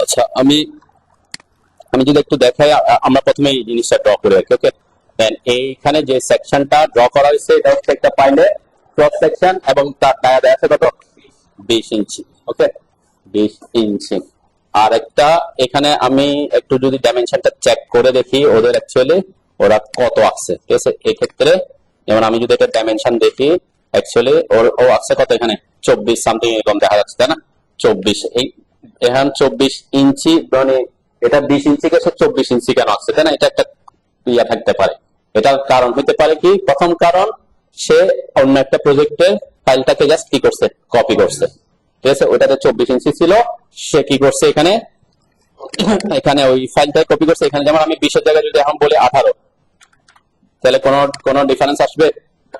আচ্ছা, আমি আমি যদি একটু দেখাই, আমরা প্রথমে এই জিনিসটা ড্র করে রাখি। ওকে, দেন এইখানে যে সেকশনটা ড্র করা হয়েছে এটা হচ্ছে একটা পাইলের ক্রস সেকশন এবং তার ডায়াতে আছে কত 20 ইঞ্চি। ওকে, 20 ইঞ্চি। আর একটা এখানে আমি একটু যদি ডাইমেনশনটা চেক করে দেখি ওদের অ্যাকচুয়ালি ওরা কত আছে। ঠিক আছে, এই ক্ষেত্রে যেমন আমি যদি এটা ডাইমেনশন দেখি অ্যাকচুয়ালি ও আছে কত এখানে 24 সামথিং এরকম দেখা যাচ্ছে, তাই না? 24 এই এখন 24 ইঞ্চি, মানে এটা 20 ইঞ্চি গেছে 24 ইঞ্চি কেন আসছে, তাই না? এটা একটা ইয়া থাকতে পারে। এটার কারণ হতে পারে কি, প্রথম কারণ সে অন্য একটা প্রজেক্টের ফাইলটাকে জাস্ট কি করছে, কপি করছে। ঠিক আছে, ওটাতে 24 ইঞ্চি ছিল, সে কি করছে এখানে এখানে ওই ফাইলটাই কপি করছে। এখানে যেমন আমি 20 এর জায়গায় যদি এখন বলি 18, তাহলে কোনো ডিফারেন্স আসবে?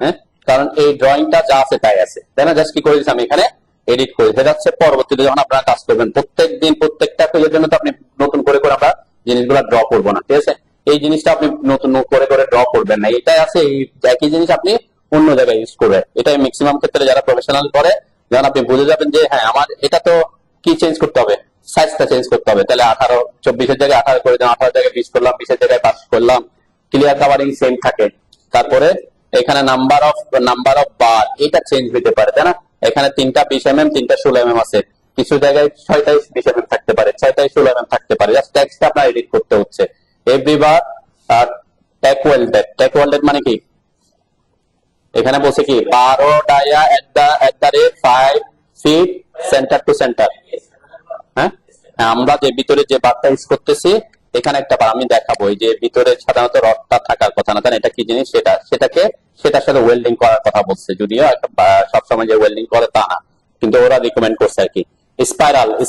হ্যাঁ, কারণ এই ড্রয়িংটা যা আছে তাই আছে, তাই না? জাস্ট কি করে দিচ্ছি আমি এখানে এডিট করে, সেটা হচ্ছে পরবর্তীতে যখন আপনারা কাজ করবেন প্রত্যেক দিন প্রত্যেকটা পেজের জন্য তো আপনি নতুন করে করে আমরা জিনিসগুলো ড্র করবো না। ঠিক আছে, এই জিনিসটা আপনি নতুন করে করে ড্র করবেন না, এটাই আছে এই একই জিনিস আপনি অন্য জায়গায় ইউজ করবেন। এটাই ম্যাক্সিমাম ক্ষেত্রে যারা প্রফেশনাল করে, যখন আপনি বুঝে যাবেন যে হ্যাঁ আমার এটা তো কি চেঞ্জ করতে হবে, সাইজটা চেঞ্জ করতে হবে, তাহলে 18 24 এর জায়গায় 18 করে দিলাম, 18 জায়গায় 20 করলাম, 20 এর জায়গায় 5 করলাম, ক্লিয়ার কাভারিং সেম থাকে। তারপরে এখানে নাম্বার অফ বার এটা চেঞ্জ হতে পারে, তাই না? এখানে 3টা 20 mm 3টা 16 mm আছে, কিছু জায়গায় 6টা 20 mm থাকতে পারে, 6টা 16 mm থাকতে পারে। জাস্ট টেক্সট আপনার এডিট করতে হচ্ছে এভরিবার। আর ট্যাগ ওয়েল্ডেড মানে কি, এখানে বলছে কি 12 dia at the rate 5 feet centre to centre. হ্যাঁ, আমরা যে ভিতরে যে বারটা ইউজ করতেছি এখানে একটা বার আমি দেখাবো, এই যে ভিতরে সাধারণত রডটা থাকার কথা না, এটা কি জিনিস, সেটার সাথে ওয়েল্ডিং করার কথা বলছে, যদিও সবসময় যে ওয়েল্ডিং করে তা না, কিন্তু ওরা রিকমেন্ড করছে আর কি।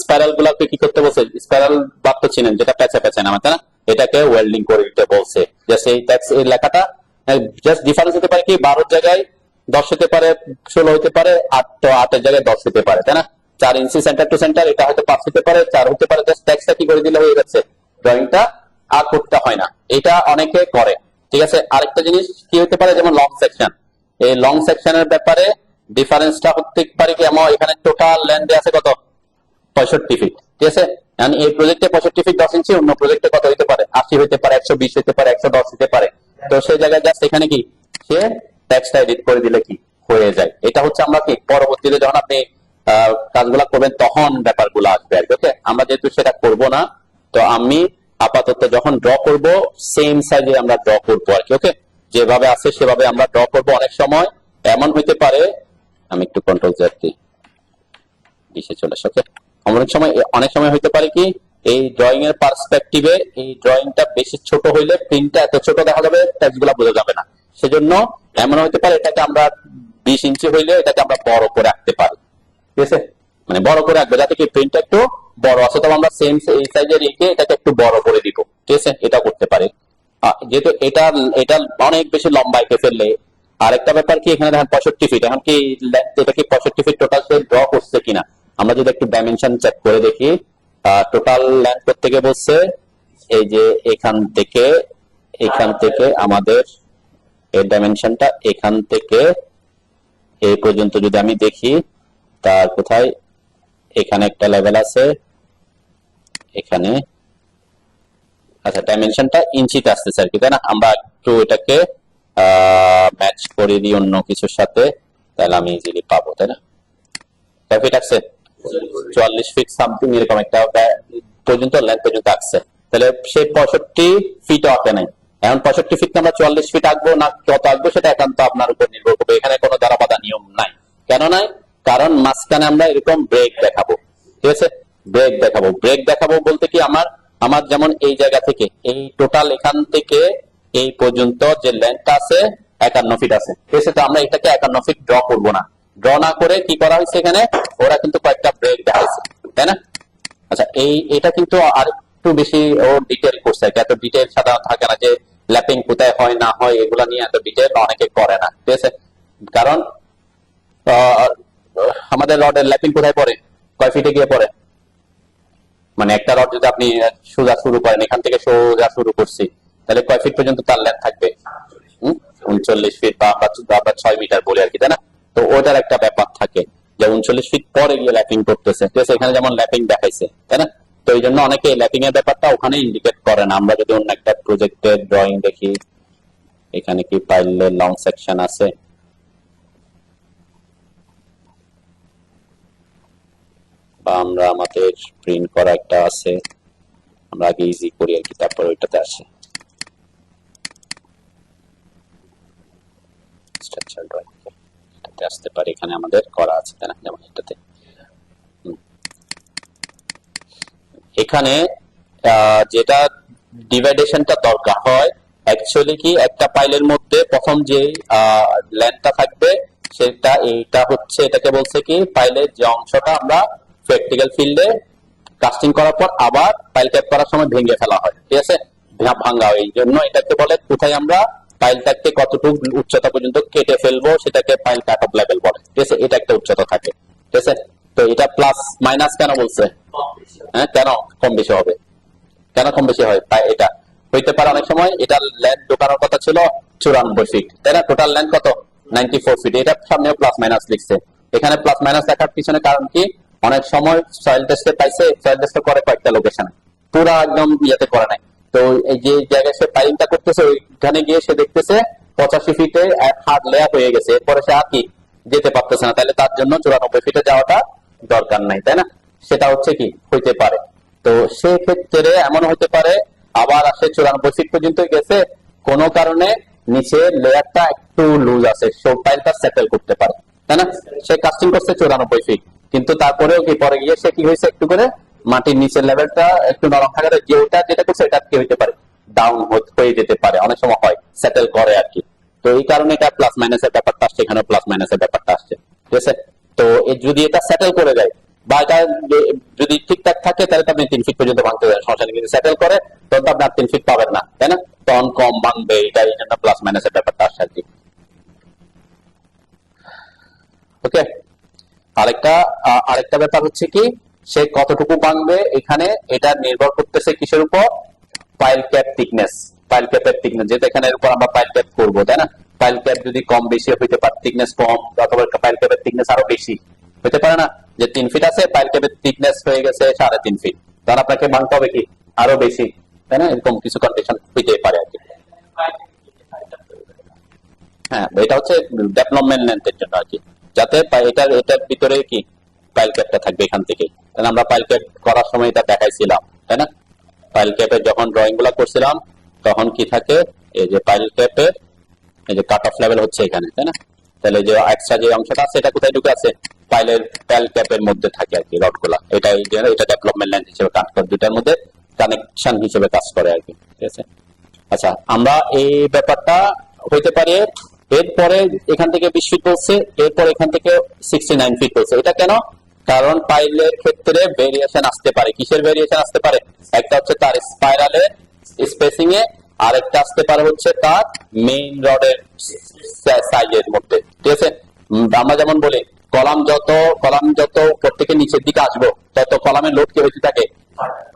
স্পাইরাল গুলাকে কি করতে বলছে, স্পাইরাল বার তো চিনেন, যেটা প্যাচে প্যাচে নামে, তাই না? এটাকে ওয়েল্ডিং করে দিতে বলছে। জাস্ট এই লেখাটা জাস্ট ডিফারেন্স হতে পারে কি, 12 জায়গায় 10 হতে পারে, 16 হতে পারে, 8 জায়গায় 10 হতে পারে, তাই না? 4 ইঞ্চি সেন্টার টু সেন্টার, এটা হয়তো 5 হতে পারে, 4 হতে পারে। জাস্ট টেক্সটটা কি করে দিলে হয়ে যাচ্ছে, ড্রয়িংটা আর করতে হয় না। এটা অনেকে করে। ঠিক আছে, আরেকটা জিনিস কি হতে পারে, যেমন লং সেকশন। এই লং সেকশনের ব্যাপারে ডিফারেন্সটা হতে পারে কি, আমার এখানে টোটাল লেন্থ আছে কত 65 ফিট। ঠিক আছে, এই প্রজেক্টে 65 ফিট 10 ইঞ্চি, অন্য প্রজেক্টে কত হতে পারে, 80 হতে পারে, 120 হতে পারে, 110 হতে পারে। তো সেই জায়গায় জাস্ট এখানে কি সে টেক্সটটা এডিট করে দিলে কি হয়ে যায়। এটা হচ্ছে আমরা কি পরবর্তীতে যখন আপনি কাজগুলা করবেন তখন ব্যাপারগুলো আসবে আর কি। ওকে, আমরা যেহেতু সেটা করব না, তো আমি আপাতত যখন ড্র করব সেম সাইজে আমরা ড্র করবো আর কি। ওকে, যেভাবে আছে সেভাবে আমরা ড্র করব। অনেক সময় এমন হইতে পারে, আমি একটু কন্ট্রোল জেড দিই, দিশে চলে আসে। ওকে, অনেক সময় হইতে পারে কি, এই ড্রয়িং এর পার্সপেক্টিভে এই ড্রয়িংটা বেশি ছোট হইলে প্রিন্টটা এত ছোট দেখা যাবে, টেক্সটগুলো বোঝা যাবে না। সেজন্য এমন হইতে পারে এটাকে আমরা 20 ইঞ্চি হইলে এটাকে আমরা বড় করে রাখতে পারি। ঠিক আছে, মানে বড় করে রাখবে যাতে কি প্রিন্টটা একটু বড় আছে, তবে আমরা সেম এই সাইজের রেখে এটাকে একটু বড় করে দিব। ঠিক আছে, এটা করতে পারি। যেহেতু এটা অনেক বেশি লম্বা এঁকে ফেললে, আরেকটা ব্যাপার কি, এখানে দেখেন 65 ফিট, এখন কি এটা কি 65 ফিট টোটাল সে ড্র করছে কিনা, আমরা যদি একটু ডাইমেনশন চেক করে দেখি। টোটাল লেন্থ থেকে বলছে এই যে এখান থেকে আমাদের এই ডাইমেনশনটা এখান থেকে এই পর্যন্ত যদি আমি দেখি, তার কোথায় এখানে একটা লেভেল আছে এখানে। আচ্ছা, ডাইমেনশনটা ইঞ্চিতে আসতেছে আর কি, তাই না? আমরা একটু এটাকে ম্যাচ করে দিই অন্য কিছুর সাথে, তাহলে আমি ইজিলি পাবো, তাই না? কয় ফিট আসছে, 44 ফিট সামথিং এরকম একটা পর্যন্ত লেন্থ পর্যন্ত আসছে। তাহলে সে 65 ফিট আঁকে নাই। এখন 65 ফিট আমরা 44 ফিট আঁকবো না কত আঁকবো সেটা একান্ত আপনার উপর নির্ভর করবে। এখানে কোনো দ্বারা বাধা নিয়ম নাই। কেন নাই? কারণ মাঝখানে আমরা এরকম ব্রেক দেখাবো। ঠিক আছে, ব্রেক দেখাবো বলতে কি, আমার যেমন এই জায়গা থেকে এই টোটাল এখান থেকে এই পর্যন্ত যে লেন্থটা আছে 51 ফিট আছে। ঠিক আছে, তো আমরা এটাকে 51 ফিট ড্র করবো না। ড্র না করে কি করা হয়েছে, এখানে ওরা কিন্তু কয়েকটা ব্রেক দেখাইছে, তাই না? আচ্ছা, এটা কিন্তু আর একটু বেশি ও ডিটেইল করছে, এত ডিটেইল সাধারণত থাকে না, যে ল্যাপিং কোথায় হয় না হয় এগুলা নিয়ে এত ডিটেইল অনেকে করে না। ঠিক আছে, কারণ আমাদের রডের ল্যাপিং কোথায় পড়ে, কয় ফিটে গিয়ে পড়ে, মানে একটা রড যদি আপনি সোজা শুরু করেন, এখান থেকে সোজা শুরু করছি, তাহলে কয় ফিট পর্যন্ত তার লেন্থ থাকবে, 39 ফিট বা আমরা 6 মিটার বলি আর কি, তাই না? তো ওটার একটা ব্যাপার থাকে যে 39 ফিট পরে গিয়ে ল্যাপিং করতেছে। ঠিক আছে, এখানে যেমন ল্যাপিং দেখাইছে, তাই না? তো এই জন্য অনেকে ল্যাপিং এর ব্যাপারটা ওখানে ইন্ডিকেট করে না। আমরা যদি অন্য একটা প্রজেক্টের ড্রয়িং দেখি, এখানে কি ফাইলের লং সেকশন আছে? বা আমরা আমাদের প্রিন্ট করা একটা আছে, আমরা আগে ইজি করি আর কি, তারপর ওইটাতে আসে স্ট্রাকচার ড্রয়িং, এটাতে আসতে পারে। এখানে আমাদের করা আছে তাই না, যেমন এটাতে। এখানে যেটা ডিভাইডেশনটা দরকার হয় অ্যাকচুয়ালি কি, একটা ফাইলের মধ্যে প্রথম যে লেন্থটা থাকবে সেটা এইটা হচ্ছে, এটাকে বলছে কি ফাইলের যে অংশটা আমরা প্র্যাকটিক্যাল ফিল্ডে কাস্টিং করার পর আবার ফাইল ক্যাপ করার সময় ভেঙে ফেলা হয়, ঠিক আছে, ভাঙা। এই জন্য এটাকে বলে কোথায় আমরা ফাইলটাকে কতটুকু উচ্চতা পর্যন্ত কেটে ফেলবো সেটাকে ফাইল কাট অফ লেভেল বলে, ঠিক আছে। এটা একটা উচ্চতা থাকে, ঠিক আছে। তো এটা প্লাস মাইনাস কেন বলছে? হ্যাঁ, কেন কম বেশি হবে? কেন কম বেশি হয়? এটা হইতে পারে অনেক সময় এটা লেন্থ ঢোকানোর কথা ছিল 94 ফিট, তাই না? টোটাল লেন্থ কত? 94 ফিট। এটা সামনেও প্লাস মাইনাস লিখছে। এখানে প্লাস মাইনাস দেখার পিছনে কারণ কি, অনেক সময় সয়েল টেস্টে পাইছে, সয়েল টেস্টে করে কয়েকটা লোকেশনে, পুরা একদম ইয়েতে করে নাই। তো এই যে জায়গায় সে ফাইলিংটা করতেছে ওইখানে গিয়ে সে দেখতেছে 85 ফিটে হার্ড লেয়ার হয়ে গেছে, এরপরে সে আর কি যেতে পারতেছে না, তাহলে তার জন্য 94 ফিটে যাওয়াটা দরকার নাই, তাই না? সেটা হচ্ছে কি হইতে পারে। তো সেক্ষেত্রে এমন হতে পারে আবার আসে 94 ফিট পর্যন্ত গেছে, কোনো কারণে নিচে লেয়ারটা একটু লুজ আছে, সব ফাইলটা সেটেল করতে পারে, তাই না? সে কাস্টিং করছে 94 ফিট, কিন্তু তারপরেও কি পরে গিয়ে সে কি হয়েছে, একটু করে মাটির নিচের লেভেলটা একটু নরম থাকার যে ওটা যেটা করছে এটা কি হইতে পারে, ডাউন হয়ে যেতে পারে, অনেক সময় হয়, সেটেল করে আর কি। তো এই কারণে এটা প্লাস মাইনাসের ব্যাপারটা আসছে, এখানে প্লাস মাইনাসের ব্যাপারটা আসছে, ঠিক আছে। তো যদি এটা সেটেল করে যায় বা এটা যদি ঠিকঠাক থাকে তাহলে তো আপনি 3 ফিট পর্যন্ত ভাঙতে যাবেন, সমস্যা নেই। কিন্তু সেটেল করে তখন তো আপনি 3 ফিট পাবেন না, তাই না? তখন কম ভাঙবে, এটা এই জন্য প্লাস মাইনাসের ব্যাপারটা আসছে আর কি। ওকে, আরেকটা ব্যাপার হচ্ছে কি, সে কতটুকু ভাঙবে এখানে এটা নির্ভর করতেছে কিসের উপর? File cap thickness. ফাইল ক্যাপের থিকনেস, যেটা এখানে উপর আমরা ফাইল ক্যাপ করবো, তাই না? ফাইল ক্যাপ যদি কম বেশি হইতে পারে, থিকনেস কম অথবা ফাইল ক্যাপের থিকনেস আরো বেশি হইতে পারে না, যে 3 ফিট আছে ফাইল ক্যাপের থিকনেস হয়ে গেছে 3.5 ফিট, তখন আপনাকে ভাঙতে হবে কি আরো বেশি, তাই না? এরকম কিছু কন্ডিশন হইতে পারে আর কি। হ্যাঁ, এটা হচ্ছে ডেভেলপমেন্ট লেন্থের জন্য আর কি, যাতে এটার ভিতরে কি ফাইল ক্যাপটা থাকবে এখান থেকে। তাহলে আমরা ফাইল ক্যাপ করার সময় এটা দেখাইছিলাম, তাই না? ফাইল ক্যাপের যখন ড্রয়িং গুলা করছিলাম তখন কি থাকে, এই যে ফাইল ক্যাপের এই যে কাট অফ লেভেল হচ্ছে এখানে, তাই না? তাহলে যে এক্সট্রা যে অংশটা আছে এটা কোথায় ঢুকে আছে? ফাইল ক্যাপের মধ্যে থাকে আর কি রড গুলা। এটা ডেভেলপমেন্ট লেন্থ হিসেবে কাজ করে, দুটার মধ্যে কানেকশন হিসেবে কাজ করে আর কি, ঠিক আছে। আচ্ছা, আমরা এই ব্যাপারটা হইতে পারে। এরপরে এখান থেকে 20 ফিট বলছে, এরপর এখান থেকে 69 ফিট বলছে। এটা কেন? কারণ ফাইলের ক্ষেত্রে ভেরিয়েশন আসতে পারে। কিসের ভেরিয়েশন আসতে পারে? একটা হচ্ছে তার স্পাইরালের স্পেসিং এ, আর একটা আসতে পারে হচ্ছে তার মেইন রডের সাইজের মধ্যে, ঠিক আছে। আমরা যেমন বলি কলাম যত উপর থেকে নিচের দিকে আসবো তত কলামের লোড কি হইতে থাকে,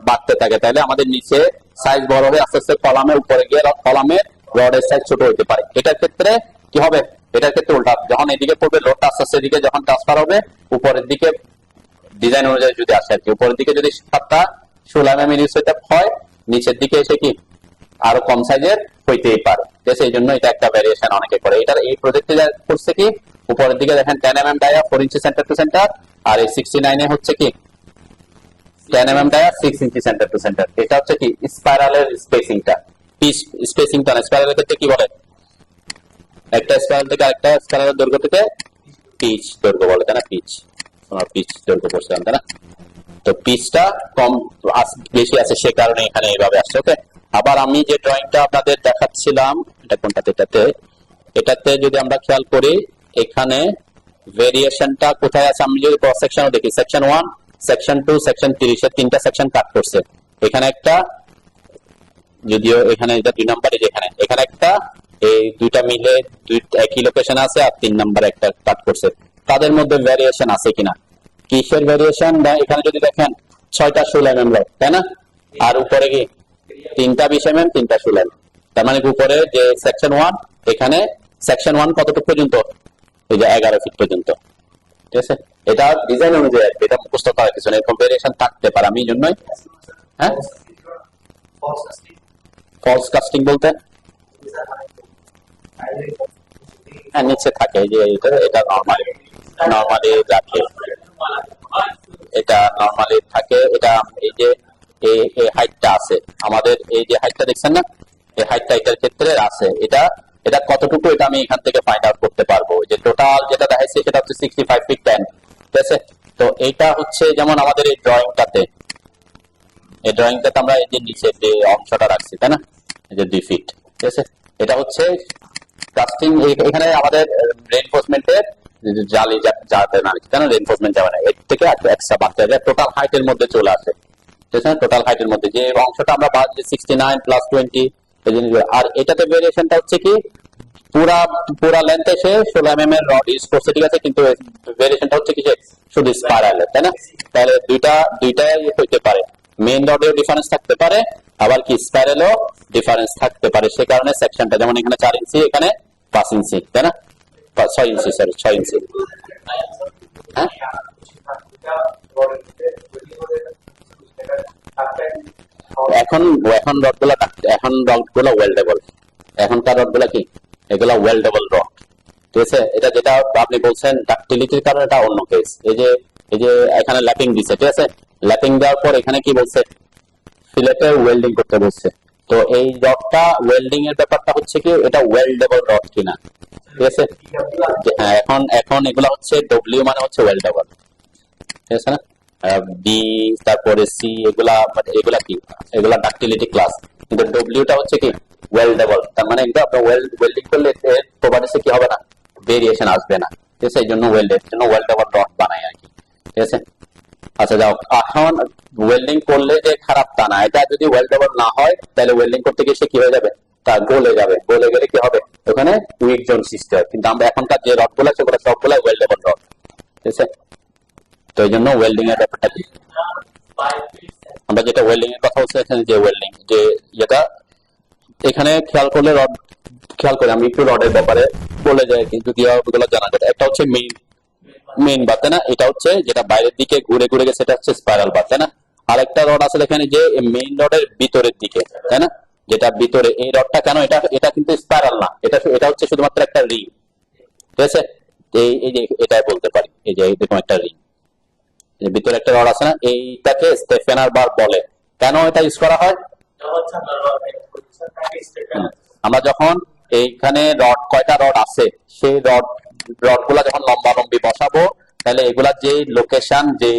বাড়তে থাকে। তাহলে আমাদের নিচে সাইজ বড় হয়ে আস্তে আস্তে কলামের উপরে গিয়ে কলামের রডের সাইজ ছোট হতে পারে। এটার ক্ষেত্রে কি হবে? এটার ক্ষেত্রে উল্টা, যখন এদিকে পড়বে লোডটা আস্তে আস্তে এদিকে যখন ট্রান্সফার হবে, উপরের দিকে ডিজাইন অনুযায়ী যদি আসে আর কি, উপরের দিকে যদি 16 mm ইউজ হইতে হয়, নিচের দিকে এসে কি আরো কম সাইজের হইতেই পারে, ঠিক আছে। এই জন্য এটা একটা ভ্যারিয়েশন অনেকে করে। এটার এই প্রজেক্টে যা করছে কি, উপরের দিকে দেখেন 10 mm dia 4 inch centre to centre, আর এই 69 এ হচ্ছে কি 10 mm dia 6 inch centre to centre. এটা হচ্ছে কি স্পাইরালের স্পেসিংটা। পিচ স্পেসিংটা না, স্পাইরালের ক্ষেত্রে কি বলে, একটা স্পাইরাল থেকে আরেকটা স্পাইরালের দৈর্ঘ্য থেকে পিচ দৈর্ঘ্য বলে, তাই না? পিচ দৈর্ঘ্য পড়ছিলাম, তাই না? তো পিচটা কম বেশি আছে, সে কারণে এখানে এইভাবে আসছে। ওকে, আবার আমি যে ড্রয়িংটা আপনাদের দেখাচ্ছিলাম, এটা কোনটাতে, এটাতে যদি আমরা খেয়াল করি এখানে ভেরিয়েশনটা কোথায় আছে, আমি যদি ক্রস সেকশনও দেখি, সেকশন 1, সেকশন 2, সেকশন 3 এর তিনটা সেকশন কাট করছে। এখানে একটা, যদিও এখানে এটা 2 নম্বরে, যেখানে এখানে একটা, এই দুইটা মিলে একই লোকেশন আছে, আর 3 নম্বর একটা কাট করছে। তাদের মধ্যে ভেরিয়েশন আছে কিনা, কিসের ভেরিয়েশন? এখানে যদি দেখেন 6টা 16 mm রড, তাই না? আর উপরে কি 3টা 20 mm, 3টা 16 mm। তার মানে উপরে যে সেকশন 1, এখানে সেকশন 1 কতটুকু পর্যন্ত? এই যে 11 ফিট পর্যন্ত, ঠিক আছে। এটা ডিজাইন অনুযায়ী, এটা মুখস্থ করার কিছু নেই, এরকম ভেরিয়েশন থাকতে পারে। আমি এই জন্যই হ্যাঁ, ফলস কাস্টিং বলতে হ্যাঁ নিচে থাকে, এই যে এটা নরমালি রাখে, এটা নরমালি থাকে। এটা এই যে এই হাইটটা আছে আমাদের, এই যে হাইটটা দেখছেন না, এই হাইটটা এটার ক্ষেত্রে আছে। এটা এটা কতটুকু এটা আমি এখান থেকে ফাইন্ড আউট করতে পারবো। যে টোটাল যেটা দেখাইছে সেটা হচ্ছে 65 ফিট 10, ঠিক আছে। তো এইটা হচ্ছে যেমন আমাদের এই ড্রয়িংটাতে আমরা এই যে নিচে যে অংশটা রাখছি তাই না, এই যে 2 ফিট, ঠিক আছে। এটা হচ্ছে কাস্টিং। এখানে আমাদের রেইনফোর্সমেন্টের জালি যাতে না কেন রেইনফোর্সমেন্ট যাবে না, এর থেকে এক্সট্রা বাড়তে হবে, টোটাল হাইটের মধ্যে চলে আসে, ঠিক আছে। টোটাল হাইটের মধ্যে যে অংশটা আমরা বাড়ছি 69 + 20 এই জিনিসগুলো। আর এটাতে ভেরিয়েশনটা হচ্ছে কি পুরা লেন্থ এসে 16 mm এর রড ইউজ করছে, ঠিক আছে। কিন্তু ভেরিয়েশনটা হচ্ছে কি যে শুধু স্পাইরালে, তাই না। তাহলে দুইটাই হইতে পারে, মেইন রডেও ডিফারেন্স থাকতে পারে, আবার কি স্পাইরালও ডিফারেন্স থাকতে পারে। সে কারণে সেকশনটা যেমন এখানে 4 ইঞ্চি, এখানে 5 ইঞ্চি, তাই না, 6 ইঞ্চি, সরি 6 ইঞ্চি। হ্যাঁ, এখন রডগুলো ওয়েল্ডেবল। এখনকার রডগুলো কি, এগুলা ওয়েল্ডেবল রড, ঠিক আছে। এটা যেটা আপনি বলছেন ডাক্টিলিটির কারণে, এটা অন্য কেস। এই যে এখানে ল্যাপিং দিছে, ঠিক আছে। ল্যাপিং দেওয়ার পর এখানে কি বলছে, ফিলেটে ওয়েল্ডিং করতে বলছে। তো এই রডটা ওয়েল্ডিং এর ব্যাপারটা হচ্ছে কি, এটা ওয়েল্ডেবল রড কিনা, ঠিক আছে। হ্যাঁ, এখন এগুলা হচ্ছে ডব্লিউ মানে হচ্ছে ওয়েল্ডেবল, ঠিক আছে না। বি তারপরে সি এগুলা কি, এগুলা ডাক্টিলিটি ক্লাস। কিন্তু ডব্লিউটা হচ্ছে কি ওয়েল্ডেবল, তার মানে এটা আপনার ওয়েল্ডিং করলে প্রপার্টিসে কি হবে না, ভেরিয়েশন আসবে না, ঠিক আছে। এই জন্য ওয়েল্ডেবল রড বানায় আর কি, ঠিক আছে। আচ্ছা যাও, এখন ওয়েল্ডিং করলে যে খারাপ তা না, এটা যদি ওয়েল্ডেবল না হয় তাহলে ওয়েল্ডিং করতে গিয়ে সে কি হয়ে যাবে, তা গলে যাবে। গলে গেলে কি হবে, ওখানে উইক জোন সৃষ্টি হয়। কিন্তু আমরা এখনকার যে রড গুলো সেগুলো সবগুলো ওয়েল্ডেবল রড, ঠিক আছে। তো এই জন্য ওয়েল্ডিং এর ব্যাপারটা কি, আমরা যেটা ওয়েল্ডিং এর কথা বলছি এখানে, যে ওয়েল্ডিং যে যেটা এখানে খেয়াল করে আমি একটু রডের ব্যাপারে বলে যাই, কিন্তু ওগুলো জানা কথা। একটা হচ্ছে মেইন বার, তাই না। এটা হচ্ছে যেটা বাইরের দিকে ঘুরে ঘুরে গেছে, এটা হচ্ছে স্পাইরাল বার, তাই না। আরেকটা রড আছে এখানে যে মেইন রডের ভিতরের দিকে, তাই না, যেটা ভিতরে। এই রডটা কেন, এটা কিন্তু স্পাইরাল না, এটা হচ্ছে শুধুমাত্র একটা রিং, ঠিক আছে। এই যে এটাই বলতে পারি, এই যে এরকম একটা রিং, ভিতরে একটা রড আছে না, এইটাকে স্টেফেনার বার বলে। কেন এটা ইউজ করা হয়, আমরা যখন এইখানে কয়টা রড আছে, সেই রড গুলা যখন লম্বি বসাবো, তাহলে এগুলা যে লোকেশন, যে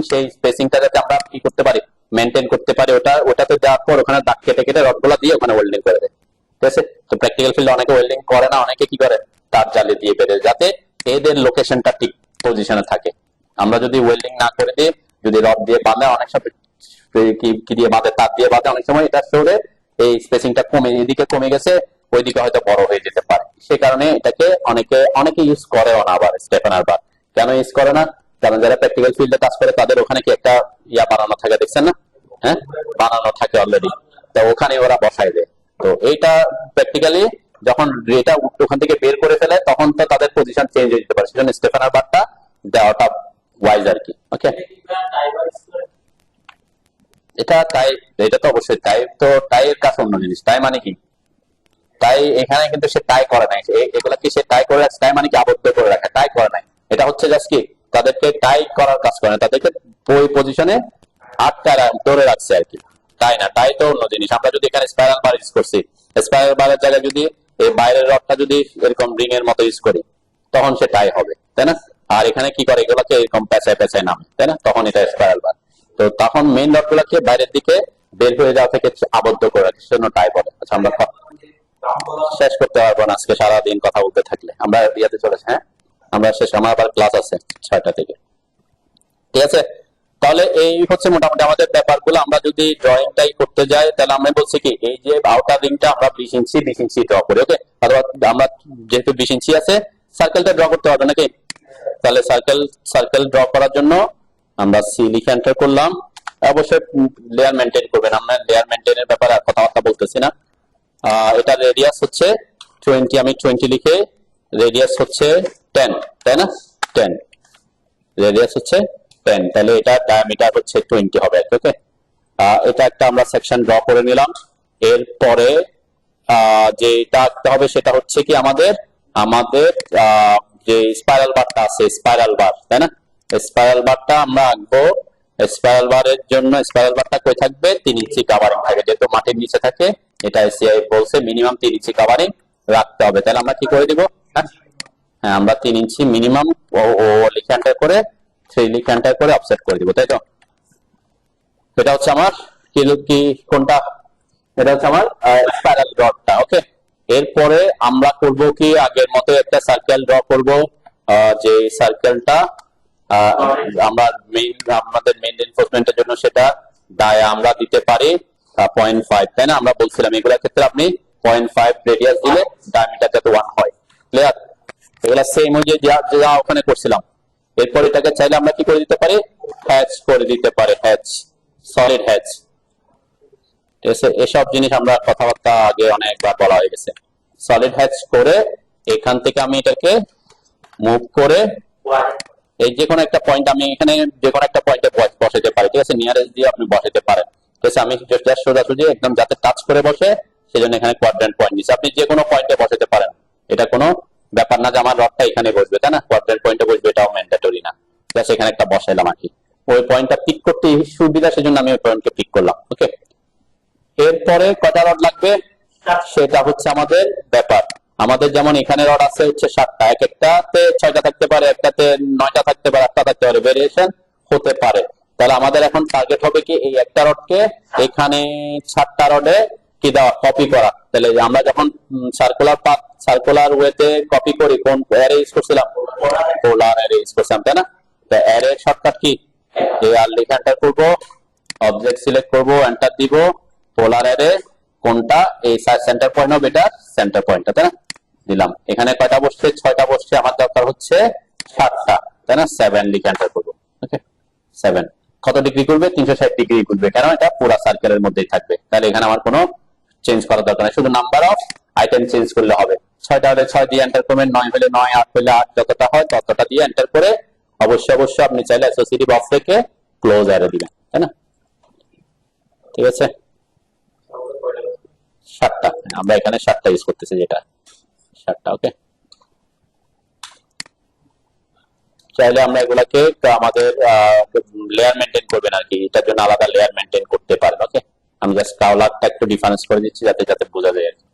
সেই স্পেসিংটা যাতে আমরা কি করতে পারি, মেনটেন করতে পারি। ওটাতে দেওয়ার পর ওখানে দাগ কেটে রড গুলা দিয়ে ওখানে ওয়েল্ডিং করে দেয়, ঠিক আছে। তো প্র্যাকটিক্যাল ফিল্ডে অনেকে ওয়েল্ডিং করে না, অনেকে কি করে তার জালি দিয়ে বেঁধে, যাতে এদের লোকেশনটা ঠিক পজিশনে থাকে। আমরা যদি ওয়েল্ডিং না করে দিই, যদি রড দিয়ে বাঁধে, অনেক সময় কি দিয়ে বাঁধে, তার দিয়ে বাঁধে, অনেক সময় এটা সরে এই স্পেসিংটা কমে, এদিকে কমে গেছে, ওইদিকে হয়তো বড় হয়ে যেতে পারে। সে কারণে এটাকে অনেকে ইউজ করেও না। আবার স্টেফেনার বার কেন ইউজ করে না, কারণ যারা প্র্যাকটিক্যাল ফিল্ডে কাজ করে তাদের ওখানে কি একটা বানানো থাকে, দেখছেন না, হ্যাঁ, বানানো থাকে অলরেডি, তো ওখানে ওরা বসাই দেয়। তো এইটা প্র্যাকটিক্যালি যখন এটা ওখান থেকে বের করে ফেলে, তখন তো তাদের পজিশন চেঞ্জ হয়ে যেতে পারে। সেজন্য স্টেফেনার বারটা দেওয়াটা ওয়াইজ আর কি। ওকে, এটা তো অবশ্যই টাইয়ের কাছে অন্য জিনিস। টাই মানে কি, টাই এখানে কিন্তু সে টাই করে নাই, এগুলা কি সে টাই করে রাখছে, টাই মানে কি আবদ্ধ করে রাখে, টাই করে নাই। এটা হচ্ছে জাস্ট কি তাদেরকে টাই করার কাজ করে না, তাদেরকে ওই পজিশনে আটটা ধরে রাখছে আর কি। টাই না, টাই তো অন্য জিনিস। আমরা যদি এখানে স্পাইরাল বার ইউজ করছি, স্পাইরাল বারের জায়গায় যদি এই বাইরের রডটা যদি এরকম রিং এর মতো ইউজ করি, তখন সে টাই হবে, তাই না। আর এখানে কি করে, এগুলোকে এরকম পেঁচায় নামে, তাই না, তখন এটা স্পাইরাল বার। তো তখন মেইন রড গুলাকে বাইরের দিকে বের হয়ে যাওয়া থেকে আবদ্ধ করে রাখার জন্য টাই বলে। আচ্ছা, আমরা শেষ করতে পারবো না আজকে সারাদিন কথা বলতে থাকলে, আমরা ইয়াতে চলেছি। হ্যাঁ, আমরা শেষ, আমার আবার ক্লাস আছে 6টা থেকে, ঠিক আছে। তাহলে এই হচ্ছে মোটামুটি আমাদের ব্যাপারগুলো। আমরা যদি ড্রয়িংটাই করতে যাই, তাহলে আমরা বলছি কি, এই যে আউটার রিংটা আমরা 20 ইঞ্চি ড্র করি, ওকে। অথবা আমরা যেহেতু 20 ইঞ্চি আছে, সার্কেলটা ড্র করতে পারবো নাকি। তাহলে সার্কেল ড্র করার জন্য আমরা সি লিখে এন্টার করলাম। অবশ্যই লেয়ার মেনটেন করবেন, আমরা লেয়ার মেনটেনের ব্যাপারে কথাবার্তা বলতেছি না। এটা রেডিয়াস হচ্ছে 20, আমি 20 লিখে, রেডিয়াস হচ্ছে 10, তাই না, 10 রেডিয়াস হচ্ছে 10, তাহলে এটা ডায়ামিটার হচ্ছে 20 হবে, ওকে। এটা একটা আমরা সেকশন ড্র করে নিলাম। এরপরে যেটা আঁকতে হবে সেটা হচ্ছে কি আমাদের আমাদের যে স্পাইরাল বারটা আছে, স্পাইরাল বার, তাই না? স্পাইরাল বারটা আমরা আঁকবো। স্পাইরাল বারের জন্য স্পাইরাল বারটা কই থাকবে? 3 ইঞ্চি কাভারিং থাকে, যেহেতু মাটির নিচে থাকে। এটা এসিআই বলছে মিনিমাম 3 ইঞ্চি কাভারিং রাখতে হবে। তাহলে আমরা কি করে দিব? হ্যাঁ, আমরা 3 ইঞ্চি মিনিমাম ও লিখে এন্টার করে 3 লিখে এন্টার করে অফসেট করে দিব, তাই তো? এটা হচ্ছে আমার কি কোনটা? এটা হচ্ছে আমার স্পাইরাল রডটা। ওকে, এরপরে আমরা করব কি আগের মতো একটা সার্কেল ড্র করব। যে সার্কেলটা আমরা আমাদের মেইন রিইনফোর্সমেন্টের জন্য সেটা ডায়া আমরা দিতে পারি 0.5, তাই না? আমরা বলছিলাম এগুলোর ক্ষেত্রে আপনি 0.5 রেডিয়াস দিলে ডায়ামিটার যাতে 1 হয়। ক্লিয়ার? এগুলা সেম ওই যে যা ওখানে করছিলাম। এরপর এটাকে চাইলে আমরা কি করে দিতে পারি? হ্যাচ করে দিতে পারি, হ্যাচ, সলিড হ্যাচ। এসব জিনিস আমরা কথাবার্তা আগে অনেকবার বলা হয়ে গেছে। সলিড হ্যাচ করে এখান থেকে আমি এটাকে মুভ করে এই যে কোনো একটা পয়েন্ট আমি এখানে যে কোনো একটা পয়েন্টে বসাতে পারি, ঠিক আছে? নিয়ারেস্ট দিয়ে আপনি বসাতে পারেন, ঠিক আছে? আমি জাস্ট সোজাসুজি একদম যাতে টাচ করে বসে সেজন্য এখানে কোয়াড্রেন্ট পয়েন্ট দিচ্ছি। আপনি যে কোনো পয়েন্টে বসাতে পারেন, এটা কোনো ব্যাপার না যে আমার রডটা এখানে বসবে, তাই না? কোয়াড্রেন্ট পয়েন্টে বসবে এটাও ম্যান্ডেটরি না। জাস্ট এখানে একটা বসাইলাম আর কি। ওই পয়েন্টটা পিক করতে সুবিধা, সেজন্য আমি ওই পয়েন্টকে পিক করলাম। ওকে, এরপরে কয়টা রড লাগবে সেটা হচ্ছে আমাদের ব্যাপার। আমাদের যেমন এখানে রড আছে হচ্ছে 7টা, এক একটাতে 6টা থাকতে পারে, একটাতে 9টা থাকতে পারে, 8টা থাকতে পারে, ভেরিয়েশন হতে পারে। তাহলে আমাদের এখন টার্গেট হবে কি এই একটা রডকে এখানে 7টা রডে কি দেওয়া, কপি করা। তাহলে আমরা যখন সার্কুলার ওয়েতে কপি করি, কোন অ্যারে ইউজ করছিলাম? পোলার অ্যারে ইউজ করছিলাম, তাই না? তো অ্যারে শর্টকাট কি? আর লিখে এন্টার করব, অবজেক্ট সিলেক্ট করব, এন্টার দিব, পোলার অ্যারে কোনটা এই সেন্টার পয়েন্ট হবে, এটা সেন্টার পয়েন্টটা, তাই না? দিলাম। এখানে কয়টা বসছে? 6টা বসছে। আমার দরকার হচ্ছে 7টা, তাই না? 7 লিখে এন্টার করব। ওকে, 7 কত ডিগ্রি করবে? 360 ডিগ্রি করবে, কারণ এটা পুরো সার্কেলের মধ্যেই থাকবে। তাহলে এখানে আমার কোনো চেঞ্জ করার দরকার নেই, শুধু নাম্বার অফ আইটেম চেঞ্জ করলে হবে। 6টা হলে 6 দিয়ে এন্টার করবেন, 9 হলে 9, 8 হলে 8, যতটা হয় ততটা দিয়ে এন্টার করে অবশ্যই আপনি চাইলে অ্যাসোসিয়েটিভ অফ রেখে ক্লোজ অ্যারে দিবেন, তাই না? ঠিক আছে, 7টা আমরা এখানে 7টা ইউজ করতেছি, যেটা 7টা। ওকে, চাইলে আমরা এগুলাকে আমাদের লেয়ার মেনটেন করবেন আর কি, এটার জন্য আলাদা লেয়ার মেনটেন করতে পারেন। ওকে, আমি জাস্ট কালারটা একটু ডিফারেন্স করে দিচ্ছি যাতে বোঝা যায় আর কি।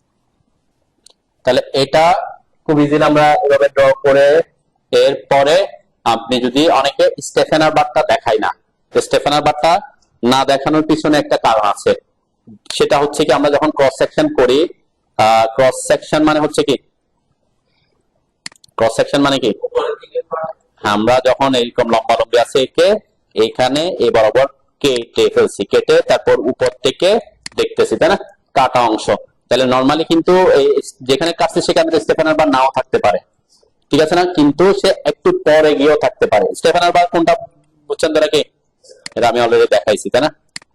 তাহলে এটা খুব ইজিলি আমরা এভাবে ড্র করে, এরপরে আপনি যদি অনেকে স্টেফেনার বারটা দেখায় না, স্টেফেনার বারটা না দেখানোর পিছনে একটা কারণ আছে। সেটা হচ্ছে কি আমরা যখন ক্রস সেকশন করি, ক্রস সেকশন মানে হচ্ছে কি, ক্রস সেকশন মানে কি, আমরা যখন এইরকম লম্বা লম্বি আছে একে এখানে এই বরাবর কেটে ফেলছি, কেটে তারপর উপর থেকে দেখতেছি, তাই না? কাটা অংশ। তাহলে নরমালি কিন্তু যেখানে কাটছে সেখানে স্টেফেনার বার নাও থাকতে পারে, ঠিক আছে না? কিন্তু সে একটু পরে গিয়েও থাকতে পারে। স্টেফেনার বার কোনটা বুঝছেন তো নাকি? এটা আমি অলরেডি দেখাইছি, তাই না?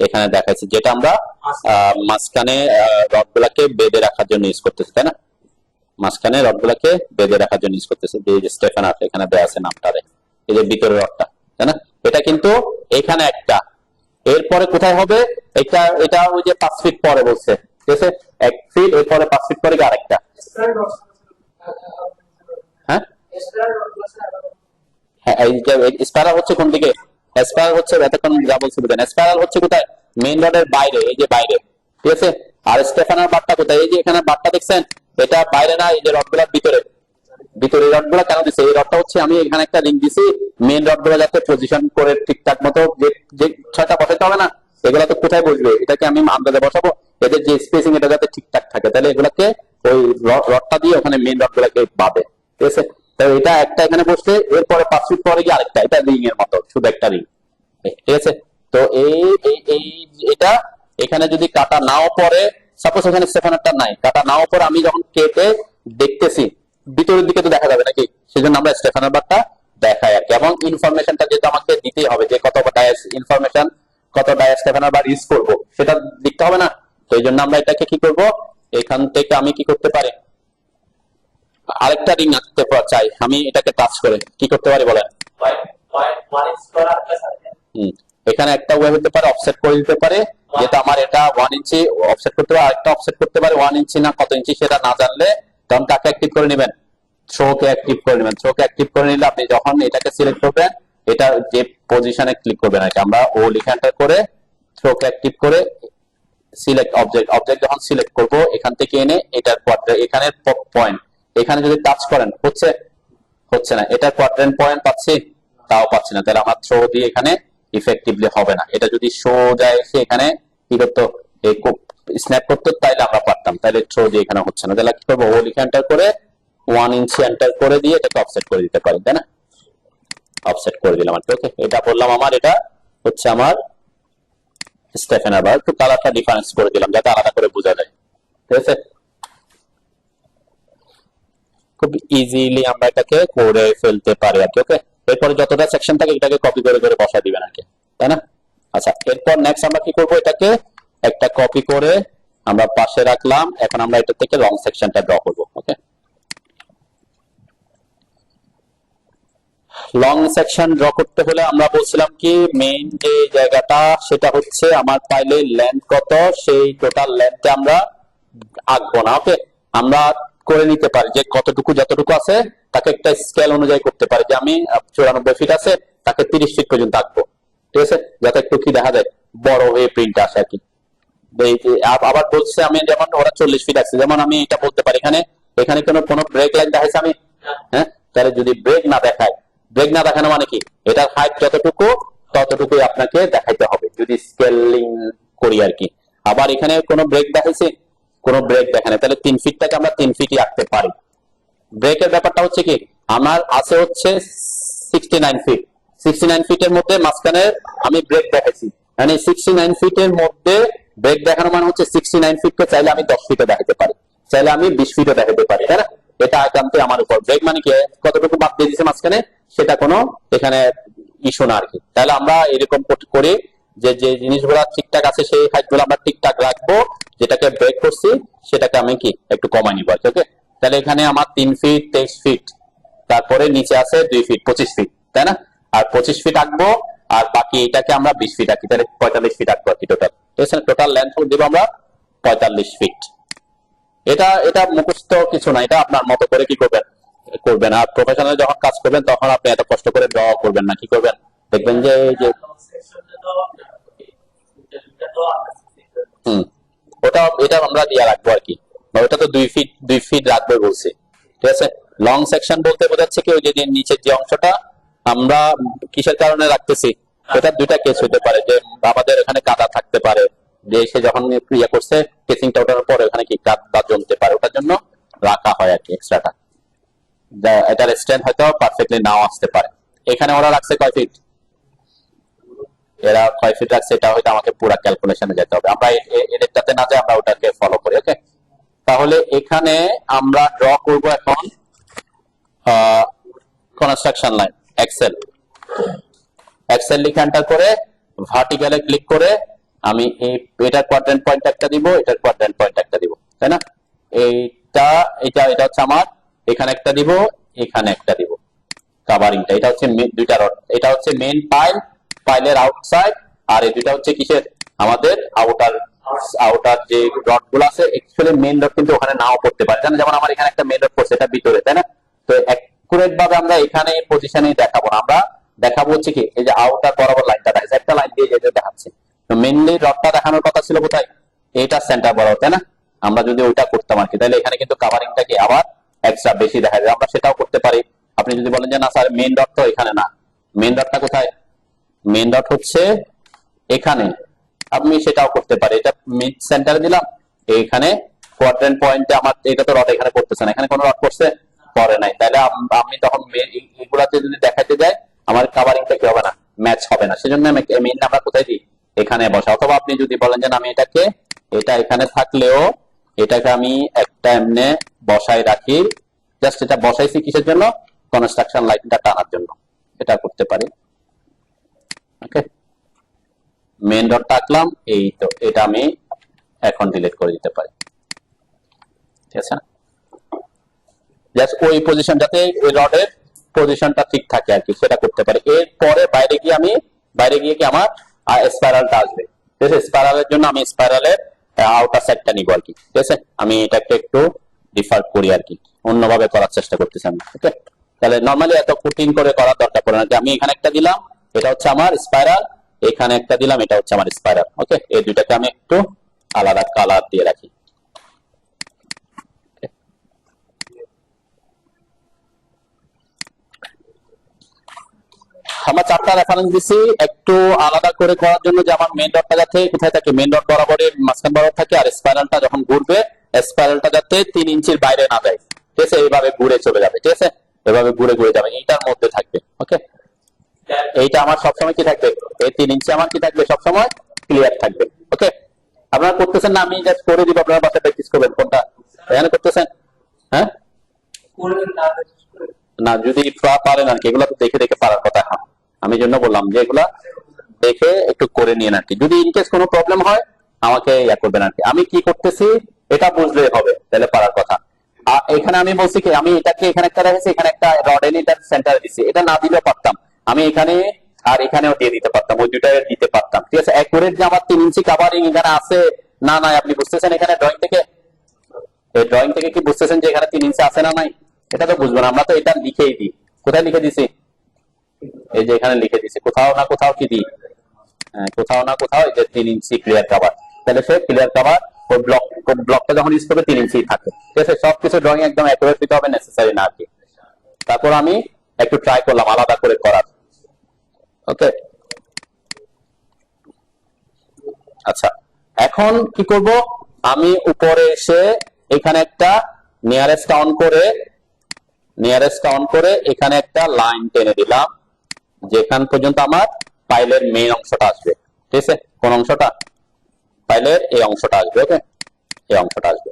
এখানে দেখাইছি, যেটা আমরা মাঝখানে রডগুলাকে বেঁধে রাখার জন্য ইউজ করতেছি, তাই না? মাঝখানে রডগুলাকে বেঁধে রাখার জন্য ইউজ করতেছি। এই যে স্টেফেনার এখানে দেয়া আছে নামটা, এই যে ভিতরের রডটা, তাই না? এটা কিন্তু এখানে একটা, এরপরে কোথায় হবে? এটা ওই যে 5 ফিট পরে বলছে, ঠিক আছে? 1 ফিট, এরপরে 5 ফিট পরে আরেকটা। হ্যাঁ, এই যে স্পাইরাল হচ্ছে কোন দিকে? স্পাইরাল হচ্ছে এতক্ষণ যা বলছি বুঝেন, স্পাইরাল হচ্ছে কোথায়? মেইন রডের বাইরে, এই যে বাইরে, ঠিক আছে? আর স্টেফেনার বারটা কোথায়? এই যে এখানে বারটা দেখছেন, এটা বাইরে না, এই যে রডগুলোর ভিতরে। ভিতরে রডগুলো কেন দিছে? এই রডটা হচ্ছে আমি এখানে একটা লিংক দিছি, মেইন রডগুলো যাতে পজিশন করে ঠিকঠাক মতো যে 6টা বসাতে হবে না, এগুলা তো কোথায় বসবে এটাকে আমি আন্দাজে বসাবো, এদের যে স্পেসিং এটা যাতে ঠিকঠাক থাকে। তাহলে এগুলাকে ওই রডটা দিয়ে ওখানে মেইন রডগুলোকে বাঁধে, ঠিক আছে? তো এটা একটা এখানে বসছে, এরপরে 5 ফিট পরে গিয়ে আরেকটা, এটা রিং এর মতো, শুধু একটা রিং, ঠিক আছে? তো এটা এখানে যদি কাটা নাও পড়ে, সাপোজ এখানে স্টেফেনারটা নাই, কাটা নাও পড়ে, আমি যখন কেটে দেখতেছি ভিতরের দিকে তো দেখা যাবে নাকি, সেজন্য আমরা স্টেফেনার বারটা দেখাই আর কি। এবং ইনফরমেশনটা যেহেতু আমাকে দিতেই হবে, যে কত ডায়াস ইনফরমেশন, কত ডায়াস স্টেফেনার বার ইউজ করব, সেটা লিখতে হবে না? তো এই জন্য আমরা এটাকে কি করব, এখান থেকে আমি কি করতে পারি, আরেকটা রিং আঁকতে চাই, আমি এটাকে টাচ করে কি করতে পারি বলেন? এখানে একটা ওয়ে হতে পারে অফসেট করে দিতে পারে, যেটা আমার এটা 1 ইঞ্চি অফসেট করতে পারে, আরেকটা অফসেট করতে পারে 1 ইঞ্চি না কত ইঞ্চি সেটা না জানলে তখন কাকে অ্যাক্টিভ করে নেবেন, থ্রোকে অ্যাক্টিভ করে নেবেন। থ্রোকে অ্যাক্টিভ করে নিলে আপনি যখন এটাকে সিলেক্ট করবেন, এটা যে পজিশনে ক্লিক করবেন আর কি, আমরা ও লিখে এন্টার করে থ্রোকে অ্যাক্টিভ করে সিলেক্ট অবজেক্ট, অবজেক্ট যখন সিলেক্ট করব এখান থেকে এনে এটার কোয়াড্রেন্ট, এখানে পয়েন্ট, এখানে যদি টাচ করেন হচ্ছে না, এটার কোয়াড্রেন্ট পয়েন্ট পাচ্ছি, তাও পাচ্ছি না, তাহলে আমার থ্রো দিয়ে এখানে ইফেক্টিভলি হবে না। এটা যদি শো যায় সে এখানে কি করতো, এই স্ন্যাপ করতো, তাইলে আমরা পারতাম, তাইলে থ্রো দিয়ে এখানে হচ্ছে না। তাহলে কি করবো, ও লিখে এন্টার করে 1 ইঞ্চি এন্টার করে দিয়ে এটাকে অফসেট করে দিতে পারি, তাই না? অফসেট করে দিলাম আর কি। ওকে, এটা বললাম আমার এটা হচ্ছে আমার স্টেফেন আবার একটু কালারটা ডিফারেন্স করে দিলাম যাতে আলাদা করে বোঝা যায়, ঠিক আছে? খুব ইজিলি আমরা এটাকে করে ফেলতে পারি আর কি। ওকে, এরপরে যতটা সেকশন থাকে এটাকে কপি করে করে বসা দিবেন আর কি, তাই না? আচ্ছা, এরপর নেক্সট আমরা কি করব, এটাকে একটা কপি করে আমরা পাশে রাখলাম। এখন আমরা এটা থেকে লং সেকশনটা ড্র করব। ওকে, লং সেকশন ড্র করতে হলে আমরা বলছিলাম কি মেইন যে জায়গাটা সেটা হচ্ছে আমার ফাইলে লেন্থ কত, সেই টোটাল লেন্থে আমরা আঁকবো না। ওকে, আমরা করে নিতে পারি যে কতটুকু যতটুকু আছে তাকে একটা স্কেল অনুযায়ী করতে পারি, যে আমি 94 ফিট আছে তাকে 30 ফিট পর্যন্ত আঁকবো, ঠিক আছে, যাতে একটু কি দেখা যায় বড় হয়ে প্রিন্ট আসে আর কি। আবার বলছে আমি যেমন ওরা 40 ফিট আছে, যেমন আমি এটা বলতে পারি এখানে এখানে কোনো ব্রেক লাইন দেখাইছে আমি, হ্যাঁ, তাহলে যদি ব্রেক না দেখায়, ব্রেক না দেখানো মানে কি এটার হাইট যতটুকু ততটুকুই আপনাকে দেখাইতে হবে যদি স্কেলিং করি আর কি। আবার এখানে কোনো ব্রেক দেখাইছে, কোনো ব্রেক দেখানে, তাহলে 3 ফিটটাকে আমরা 3 ফিটই আঁকতে পারি। ব্রেকের ব্যাপারটা হচ্ছে কি আমার আছে হচ্ছে 69 ফিট, 69 ফিটের মধ্যে মাঝখানে আমি ব্রেক দেখাইছি, মানে 69 ফিটের মধ্যে ব্রেক দেখানো মানে হচ্ছে 69 ফিটকে চাইলে আমি 10 ফিটে দেখাতে পারি, চাইলে আমি 20 ফিটে দেখাতে পারি, তাই না? এটা একান্তই আমার উপর। ব্রেক মানে কি কতটুকু বাদ দিয়ে দিচ্ছে মাঝখানে সেটা কোনো এখানে ইস্যু না আর কি। তাহলে আমরা এরকম করি যে যে জিনিসগুলো ঠিকঠাক আছে সেই হাইটগুলো আমরা ঠিকঠাক রাখবো, যেটাকে ব্রেক করছি সেটাকে আমি কি একটু কমাই নিব। ওকে, তাহলে এখানে আমার 3 ফিট 23 ফিট, তারপরে নিচে আছে 2 ফিট 25 ফিট, তাই না? আর 25 ফিট আঁকবো, আর বাকি এটাকে আমরা 20 ফিট আঁকি, তাহলে 45 ফিট আঁকবো আর কি টোটাল। ঠিক আছে, টোটাল লেন্থ দিব আমরা 45 ফিট। এটা এটা মুখস্থ কিছু না, এটা আপনার মতো করে কি করবেন। আর প্রফেশনাল যখন কাজ করবেন তখন আপনি এত কষ্ট করে ড্র করবেন না, কি করবেন দেখবেন যে ওটা এটা আমরা দিয়ে রাখবো আর কি, ওটা তো 2 ফিট রাখবো বলছি, ঠিক আছে? লং সেকশন বলতে বোঝাচ্ছে কি ওই যে নিচের যে অংশটা আমরা কিসের কারণে রাখতেছি, এটা দুইটা কেস হতে পারে, যে আমাদের এখানে কাদা থাকতে পারে, যে সে যখন ক্রিয়া করছে কেসিংটা ওঠার পর ওখানে কি কাদা জমতে পারে, ওটার জন্য রাখা হয় আর কি এক্সট্রাটা। এটার স্ট্যান্ড হয়তো পারফেক্টলি নাও আসতে পারে। এখানে ওরা রাখছে কয় ফিট, এরা কয় ফিট রাখছে এটা হয়তো আমাকে পুরো ক্যালকুলেশনে যেতে হবে, আমরা এটাতে না যাই আমরা ওটাকে ফলো করি। ওকে, তাহলে এখানে আমরা ড্র করব এখন কনস্ট্রাকশন লাইন। এক্সেল লিখে এন্টার করে ভার্টিক্যালে ক্লিক করে আমি এটার কোয়াড্রেন্ট পয়েন্ট একটা দিব, এটার কোয়াড্রেন্ট পয়েন্ট একটা দিব, তাই না? এটা এটা এটা হচ্ছে আমার এখানে একটা দিব, এখানে একটা দিব কাভারিংটা। এটা হচ্ছে দুইটা রড, এটা হচ্ছে মেইন পাইলের আউটসাইড, আর এই দুইটা হচ্ছে কিসের আমাদের আউটার যে রড গুলো আছে। অ্যাকচুয়ালি মেইন রড কিন্তু ওখানে নাও পড়তে পারে, জানেন, যেমন আমার এখানে একটা মেইন রড পড়ছে, এটা ভিতরে, তাই না? তো অ্যাকুরেট ভাবে আমরা এখানে পজিশনে দেখাবো না, আমরা দেখাবো হচ্ছে কি এই যে আউটার বরাবর লাইনটা দেখাচ্ছে, একটা লাইন দিয়ে যেতে দেখাচ্ছে। তো মেইনলি রডটা দেখানোর কথা ছিল কোথায়, এইটা সেন্টার বরাবর, তাই না? আমরা যদি ওইটা করতাম আর কি, তাহলে এখানে কিন্তু কাভারিংটাকে আবার এক্সট্রা বেশি দেখা যায়, আমরা সেটাও করতে পারি। আপনি যদি বলেন যে না স্যার মেইন রড তো এখানে না, মেইন রডটা কোথায়, মেইন রড হচ্ছে এখানে, আপনি সেটাও করতে পারি। এটা মিড সেন্টারে দিলাম, এইখানে কোয়াড্রেন্ট পয়েন্টে আমার এটা তো রড এখানে পড়তেছে না, এখানে কোনো রড পড়ছে পড়ে নাই, তাহলে আমি তখন এগুলাতে যদি দেখাতে যাই আমার কাভারিংটা কি হবে না, ম্যাচ হবে না। সেজন্য আমি মেইন আমরা কোথায় দিই, এখানে বসা। অথবা আপনি যদি বলেন যে আমি এটা এখানে থাকলেও এটাকে আমি একটা এমনে বসাই রাখি, জাস্ট এটা বসাইছি কিসের জন্য, কনস্ট্রাকশন লাইনটা টানার জন্য, এটা করতে পারি। ওকে, মেইন রডটা আঁকলাম, এই তো এটা আমি এখন ডিলিট করে দিতে পারি, ঠিক আছে? জাস্ট ওই পজিশন যাতে ওই রডের পজিশনটা ঠিক থাকে আর কি, সেটা করতে পারি। এরপরে বাইরে গিয়ে কি আমার আর স্পাইরালটা আসবে। ঠিক আছে, স্পাইরালের জন্য আমি স্পাইরালের আউটার সাইডটা নিব আর কি। ঠিক আছে, আমি এটাকে একটু ডিফার করি আর কি, অন্যভাবে করার চেষ্টা করতেছি আমি। ওকে, তাহলে নরমালি এত কঠিন করে করার দরকার পড়ে না। আমি এখানে একটা দিলাম, এটা হচ্ছে আমার স্পাইরাল, এখানে একটা দিলাম, এটা হচ্ছে আমার স্পাইরাল। ওকে, এই দুইটাকে আমি একটু আলাদা কালার দিয়ে রাখি। আমার চারটা রেফারেন্স দিছি একটু আলাদা করে করার জন্য, যে আমার মেইন ডটটা যাতে কোথায় থাকে, মেইন ডট বরাবরের মাঝখান বরাবর থাকে, আর স্পাইরালটা যখন ঘুরবে স্পাইরালটা যাতে 3 ইঞ্চির বাইরে না যায়। ঠিক আছে, এইভাবে ঘুরে চলে যাবে। ঠিক আছে, এভাবে ঘুরে ঘুরে যাবে, এইটার মধ্যে থাকবে। ওকে, এইটা আমার সবসময় কি থাকবে, এই 3 ইঞ্চি আমার কি থাকবে, সবসময় ক্লিয়ার থাকবে। ওকে, আপনারা করতেছেন না, আমি জাস্ট করে দিব, আপনারা বাসায় প্র্যাকটিস করবেন। কোনটা এখানে করতেছেন? হ্যাঁ না, যদি পারেন আর কি, এগুলো তো দেখে দেখে পারার কথা। হ্যাঁ, আমি জন্য বললাম যে এগুলা দেখে একটু করে নিয়ে আর কি। যদি ইনকেস কোনো প্রবলেম হয় আমাকে ইয়া করবেন আর কি। আমি কি করতেছি এটা বুঝলে হবে, তাহলে পারার কথা। আর এখানে আমি বলছি কি, আমি এটাকে এখানে একটা রেখেছি, এখানে একটা রড এনে এটার সেন্টারে দিছি। এটা না দিলেও পারতাম, আমি এখানে আর এখানেও দিয়ে দিতে পারতাম, ওই দুইটা দিতে পারতাম। ঠিক আছে, অ্যাকুরেট যে আমার 3 ইঞ্চি কাভারিং এখানে আছে না নাই আপনি বুঝতেছেন এখানে ড্রয়িং থেকে? এই ড্রয়িং থেকে কি বুঝতেছেন যে এখানে 3 ইঞ্চি আছে না নাই? এটা তো বুঝবো না, আমরা তো এটা লিখেই দিই। কোথায় লিখে দিছি? এই যে এখানে লিখে দিছি, কোথাও না কোথাও কি দিই, কোথাও না কোথাও এই যে 3 ইঞ্চি ক্লিয়ার কভার। তাহলে সে ক্লিয়ার কভার ওই ব্লকটা যখন ইউজ করবে 3 ইঞ্চি থাকে। ঠিক আছে, সবকিছু ড্রয়িং একদম অ্যাকুরেট দিতে হবে, নেসেসারি না আর কি। তারপর আমি একটু ট্রাই করলাম আলাদা করে করার। ওকে, আচ্ছা, এখন কি করব, আমি উপরে এসে এখানে একটা নিয়ারেস্ট অন করে এখানে একটা লাইন টেনে দিলাম, যেখান পর্যন্ত আমার ফাইলের মেইন অংশটা আসবে। ঠিক আছে, কোন অংশটা? ফাইলের এই অংশটা আসবে। ওকে, এই অংশটা আসবে।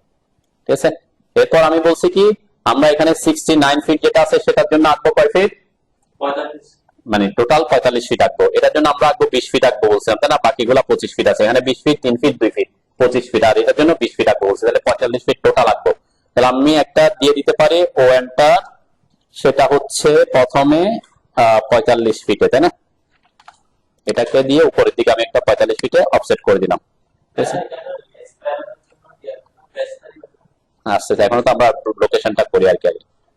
ঠিক আছে, এরপর আমি বলছি কি, আমরা এখানে 69 ফিট যেটা আছে সেটার জন্য আঁকবো কয় ফিট, মানে টোটাল 45 ফিট আঁকবো। এটার জন্য আমরা আঁকবো 20 ফিট আঁকবো বলছিলাম, তাই না? বাকিগুলো 25 ফিট আছে, এখানে 20 ফিট, 3 ফিট, 2 ফিট, 25 ফিট। আর এটার জন্য 20 ফিট আঁকবো বলছি, তাহলে 45 ফিট টোটাল আঁকবো। তাহলে আমি একটা দিয়ে দিতে পারি ও এন্টার, সেটা হচ্ছে প্রথমে 45 ফিটে, তাই না? এটাকে দিয়ে উপরের দিকে আমি একটা 45 ফিটে অফসেট করে দিলাম। ঠিক আছে, আচ্ছা, এখনো তো আমরা লোকেশনটা করি আর কি।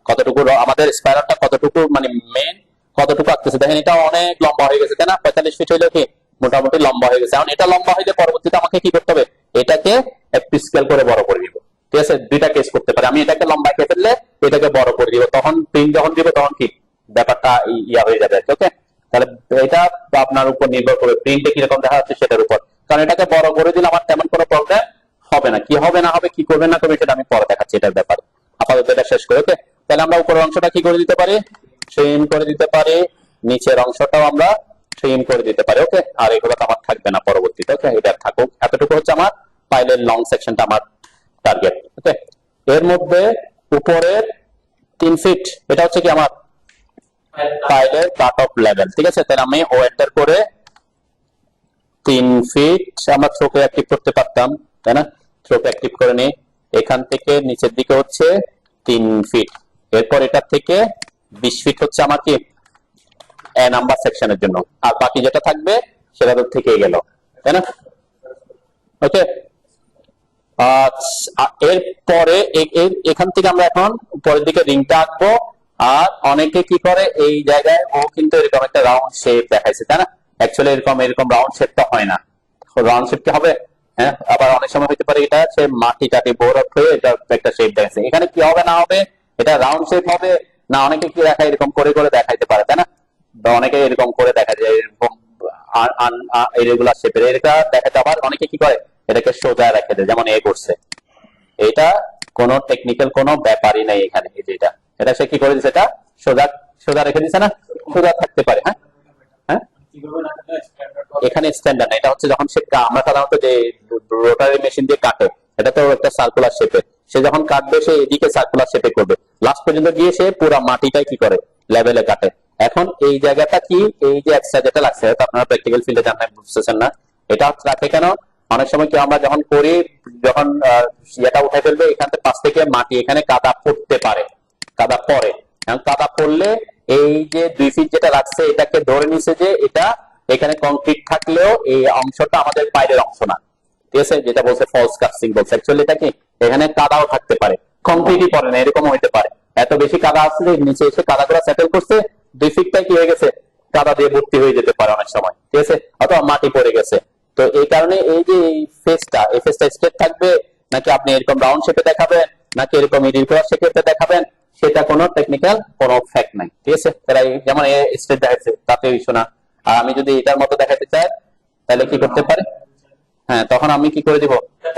কতটুকু আমাদের স্পাইরালটা কতটুকু, মানে মেন কতটুকু আসতেছে দেখেন, এটা অনেক লম্বা হয়ে গেছে, তাই না? 45 ফিট হইলো কি মোটামুটি লম্বা হয়ে গেছে। এখন এটা লম্বা হইলে পরবর্তীতে আমাকে কি করতে হবে, এটাকে একটু স্কেল করে বড় করে দিব। ঠিক আছে, দুইটা কেস করতে পারে, আমি এটাকে লম্বা রেখে ফেললে এটাকে বড় করে দিব, তখন প্রিন্ট যখন দিব তখন কি ব্যাপারটা ইয়া হয়ে যাবে। ওকে, তাহলে এটা আপনার উপর নির্ভর করে প্রিন্টে কিরকম দেখা যাচ্ছে সেটার উপর। কারণ এটাকে বড় করে দিলে আমার তেমন কোনো প্রবলেম হবে না। কি হবে না হবে, কি করবে না করবে সেটা আমি পরে দেখাচ্ছি এটার ব্যাপারে। আপাতত এটা শেষ করে। ওকে, তাহলে আমরা উপরের অংশটা কি করে দিতে পারি, ট্রিম করে দিতে পারি, নিচের অংশটাও আমরা ট্রিম করে দিতে পারি। ওকে, আর এগুলো তো আমার থাকবে না পরবর্তীতে। ওকে, এটা থাকুক, এতটুকু হচ্ছে আমার ফাইলের লং সেকশনটা আমার টার্গেট। ওকে, এর মধ্যে উপরের 3 ফিট এটা হচ্ছে কি আমার ফাইলের কাট অফ লেভেল। ঠিক আছে, তাহলে আমি ও এন্টার করে 3 ফিট আমরা থ্রোকে অ্যাক্টিভ করতে পারতাম, তাই না? থ্রোকে অ্যাক্টিভ করে নিই, এখান থেকে নিচের দিকে হচ্ছে 3 ফিট। এরপর এটা থেকে 20 ফিট হচ্ছে আমার কি এ নাম্বার সেকশনের জন্য, আর বাকি যেটা থাকবে সেটা তো থেকেই গেল, তাই না? ওকে, এরপরে এখান থেকে আমরা এখন উপরের দিকে রিংটা আঁকবো। আর অনেকে কি করে এই জায়গায় ও কিন্তু এরকম একটা রাউন্ড শেপ দেখাইছে, তাই না? অ্যাকচুয়ালি এরকম রাউন্ড শেপটা হয় না, রাউন্ড শেপ কি হবে? হ্যাঁ, আবার অনেক সময় হতে পারে এটা সে মাটি টাটি বোর আপ হয়ে এটা একটা শেপ দেখাচ্ছে। এখানে কি হবে না হবে, এটা রাউন্ড শেপ হবে না, অনেকে কি দেখায় এরকম করে করে দেখাইতে পারে, তাই না? বা অনেকে এরকম করে দেখা যায়, এরকম ইরেগুলার শেপের এটা দেখাতে। আবার অনেকে কি করে এটাকে সোজা রেখে দেয়, যেমন এ করছে। এটা কোন টেকনিক্যাল কোনো ব্যাপারই নাই এখানে। এই যে এটা সে কি করে দিচ্ছে, এটা সোজা সোজা রেখে দিচ্ছে না, সোজা থাকতে পারে। হ্যাঁ হ্যাঁ, এখানে স্ট্যান্ডার্ড না, এটা হচ্ছে যখন সে আমরা সাধারণত যে রোটারি মেশিন দিয়ে কাটে, এটা তো একটা সার্কুলার শেপে, সে যখন কাটবে সে এদিকে সার্কুলার শেপে করবে, লাস্ট পর্যন্ত গিয়ে সে পুরো মাটিটাই কি করে লেভেলে কাটে। এখন এই জায়গাটা কি, এই যে এক্সট্রা যেটা লাগছে, হয়তো আপনারা প্র্যাকটিক্যাল ফিল্ডে জানতে বুঝতেছেন না, এটা রাখে কেন? অনেক সময় কি আমরা যখন করি, যখন ইয়েটা উঠে ফেলবে এখান থেকে পাশ থেকে মাটি এখানে কাদা পড়তে পারে, কাদা পড়ে। কাদা পড়লে এই যে 2 ফিট যেটা লাগছে এটাকে ধরে নিছে যে এটা এখানে কংক্রিট থাকলেও এই অংশটা আমাদের বাইরের অংশ না, ঠিক আছে, যেটা বলছে ফলস কাস্টিং বলছে। অ্যাকচুয়ালি এটা কি, এখানে কাদাও থাকতে পারে, কংক্রিটই পড়ে না, এরকম হইতে পারে। এত বেশি কাদা আসলে নিচে এসে কাদাগুলো সেটেল করছে, 2 ফিটটা কি হয়ে গেছে, কাদা দিয়ে ভর্তি হয়ে যেতে পারে অনেক সময়, ঠিক আছে, অথবা মাটি পড়ে গেছে। তো এই কারণে এই যে এই ফেসটা স্ট্রেট থাকবে, নাকি আপনি এরকম রাউন্ড শেপে দেখাবেন, নাকি এরকম ইরিগুলার শেপে দেখাবেন, সেটা কোনো টেকনিক্যাল কোনো ফ্যাক্ট নাই, ঠিক আছে। তারা যেমন স্ট্রেট দেখাচ্ছে তাতে ইস্যু না। আর আমি যদি এটার মতো দেখাতে চাই তাহলে কি করতে পারি, হ্যাঁ, তখন আমি কি করে দিব,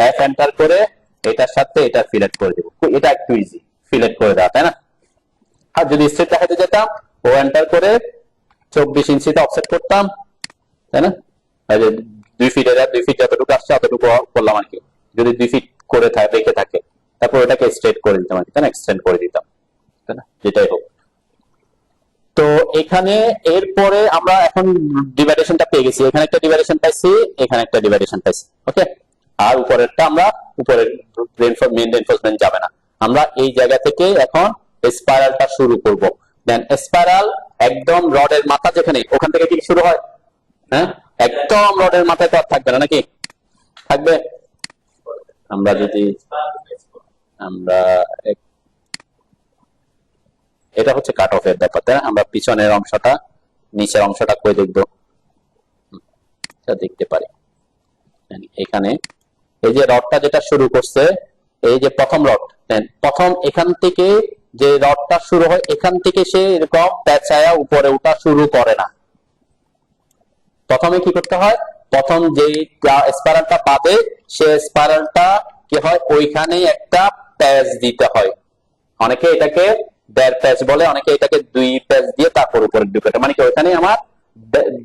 এফ এন্টার করে এটার সাথে এটা ফিলেট করে দিব। এটা একটু ইজি ফিলেট করে দেওয়া, তাই না? আর যদি স্ট্রেট দেখাতে যেতাম, ও এন্টার করে 24 ইঞ্চিতে অফসেট করতাম, তাই না? 2 ফিট, 2 ফিট যতটুকু আসছে অতটুকু করলাম আর কি। যদি 2 ফিট করে রেখে থাকে, তারপর ওটাকে স্ট্রেট করে দিতাম আর কি, তাই না, এক্সটেন্ড করে দিতাম, তাই না, যেটাই হোক। তো এখানে এরপরে আমরা এখন ডিভাইডেশনটা পেয়ে গেছি, এখানে একটা ডিভাইডেশন পাইছি, এখানে একটা ডিভাইডেশন পাইছি, ওকে। আর উপরেরটা আমরা উপরের মেইন রেইনফোর্সমেন্ট যাবে না, আমরা এই জায়গা থেকে এখন স্পাইরালটা শুরু করব। দেন স্পাইরাল একদম রডের মাথা যেখানে, ওখান থেকে কি শুরু হয়, হ্যাঁ, একদম রডের মাথায় তো আর থাকবে না, নাকি থাকবে? আমরা যদি আমরা এটা হচ্ছে কাট অফ এর ব্যাপার, তাই না? আমরা পিছনের অংশটা নিচের অংশটা কই দেখবো, দেখতে পারি এখানে। এই যে রডটা যেটা শুরু করছে, এই যে প্রথম রড, প্রথম এখান থেকে যে রডটা শুরু হয়, এখান থেকে সে এরকম পেঁচায়া উপরে উঠা শুরু করে না। প্রথমে কি করতে হয়, প্রথম যে স্পাইরালটা পাবে, সে স্পাইরালটা কি হয়, ওইখানে একটা প্যাচ দিতে হয়। অনেকে এটাকে 1.5 প্যাচ বলে, অনেকে এটাকে 2 প্যাচ দিয়ে তারপর উপরে ঢুকে, মানে কি ওইখানে আমার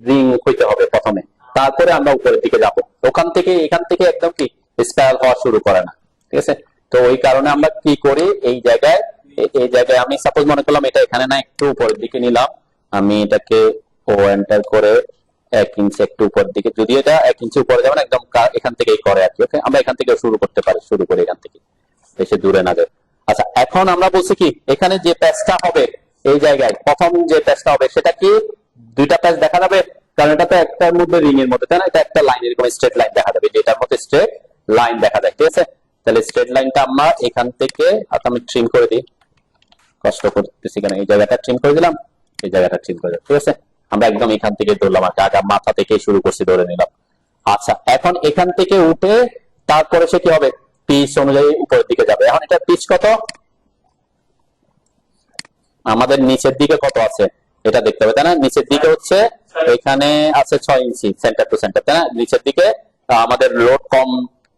রিং হইতে হবে প্রথমে, তারপরে আমরা উপরের দিকে যাব। ওখান থেকে এখান থেকে একদম কি স্পাইরাল হওয়া শুরু করে না, ঠিক আছে। তো ওই কারণে আমরা কি করি, এই জায়গায় আমি সাপোজ মনে করলাম এটা এখানে না, একটু উপরের দিকে নিলাম, আমি এটাকে ও এন্টার করে 1 ইঞ্চি একটু উপরের দিকে, যদি এটা 1 ইঞ্চি উপরে যাবে না, একদম এখান থেকেই করে আর কি, ওকে। আমরা এখান থেকে শুরু করতে পারি, শুরু করে এখান থেকে, বেশি দূরে না যায়। আচ্ছা, এখন আমরা বলছি কি, এখানে যে প্যাচটা হবে এই জায়গায়, প্রথম যে প্যাচটা হবে সেটা কি 2টা প্যাচ দেখা যাবে, কারণ এটা তো একটার মধ্যে রিং এর মধ্যে, তাই না? এটা একটা লাইন, এরকম স্ট্রেট লাইন দেখা যাবে, যেটার মধ্যে স্ট্রেট লাইন দেখা যায়, ঠিক আছে। তাহলে স্ট্রেট লাইনটা আমরা এখান থেকে, আচ্ছা আমি ট্রিম করে দিই, কষ্ট করতেছি কেন, এই জায়গাটা ট্রিম করে দিলাম, এই জায়গাটা ট্রিম করে দিলাম, ঠিক আছে। আমরা একদম এখান থেকে ধরলাম, আগে মাথা থেকে শুরু করছি, ধরে নিলাম। আচ্ছা, এখন এখান থেকে উঠে তারপরে সে কি হবে, পিচ অনুযায়ী উপরের দিকে যাবে। এখন এটা পিচ কত, আমাদের নিচের দিকে কত আছে এটা দেখতে হবে, তাই না? নিচের দিকে হচ্ছে এখানে আছে 6 ইঞ্চি সেন্টার টু সেন্টার, তাই না? নিচের দিকে আমাদের লোড কম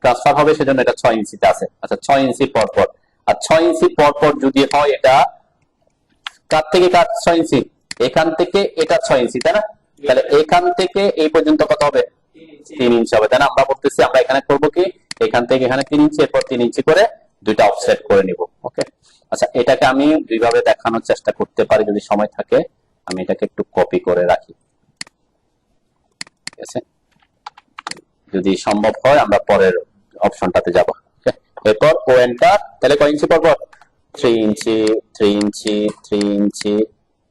ট্রান্সফার হবে, সেজন্য এটা 6 ইঞ্চিতে আছে। আচ্ছা, 6 ইঞ্চি পর পর, আর 6 ইঞ্চি পর পর যদি হয়, এটা কার থেকে কার 6 ইঞ্চি, এখান থেকে এটা 6 ইঞ্চি, তাই না? তাহলে এখান থেকে এই পর্যন্ত কত হবে, 3 ইঞ্চি হবে, তাই না? আমরা বলতেছি আমরা এখানে করব কি, এখান থেকে এখানে 3 ইঞ্চি, এরপর 3 ইঞ্চি করে 2টা অফসেট করে নিব, ওকে। আচ্ছা, এটাকে আমি দুইভাবে দেখানোর চেষ্টা করতে পারি যদি সময় থাকে। আমি এটাকে একটু কপি করে রাখি, ঠিক আছে, যদি সম্ভব হয় আমরা পরের অপশনটাতে যাব, ওকে। এরপর ও এন্টার, তাহলে কয় ইঞ্চি পর পর, 3 ইঞ্চি 3 ইঞ্চি 3 ইঞ্চি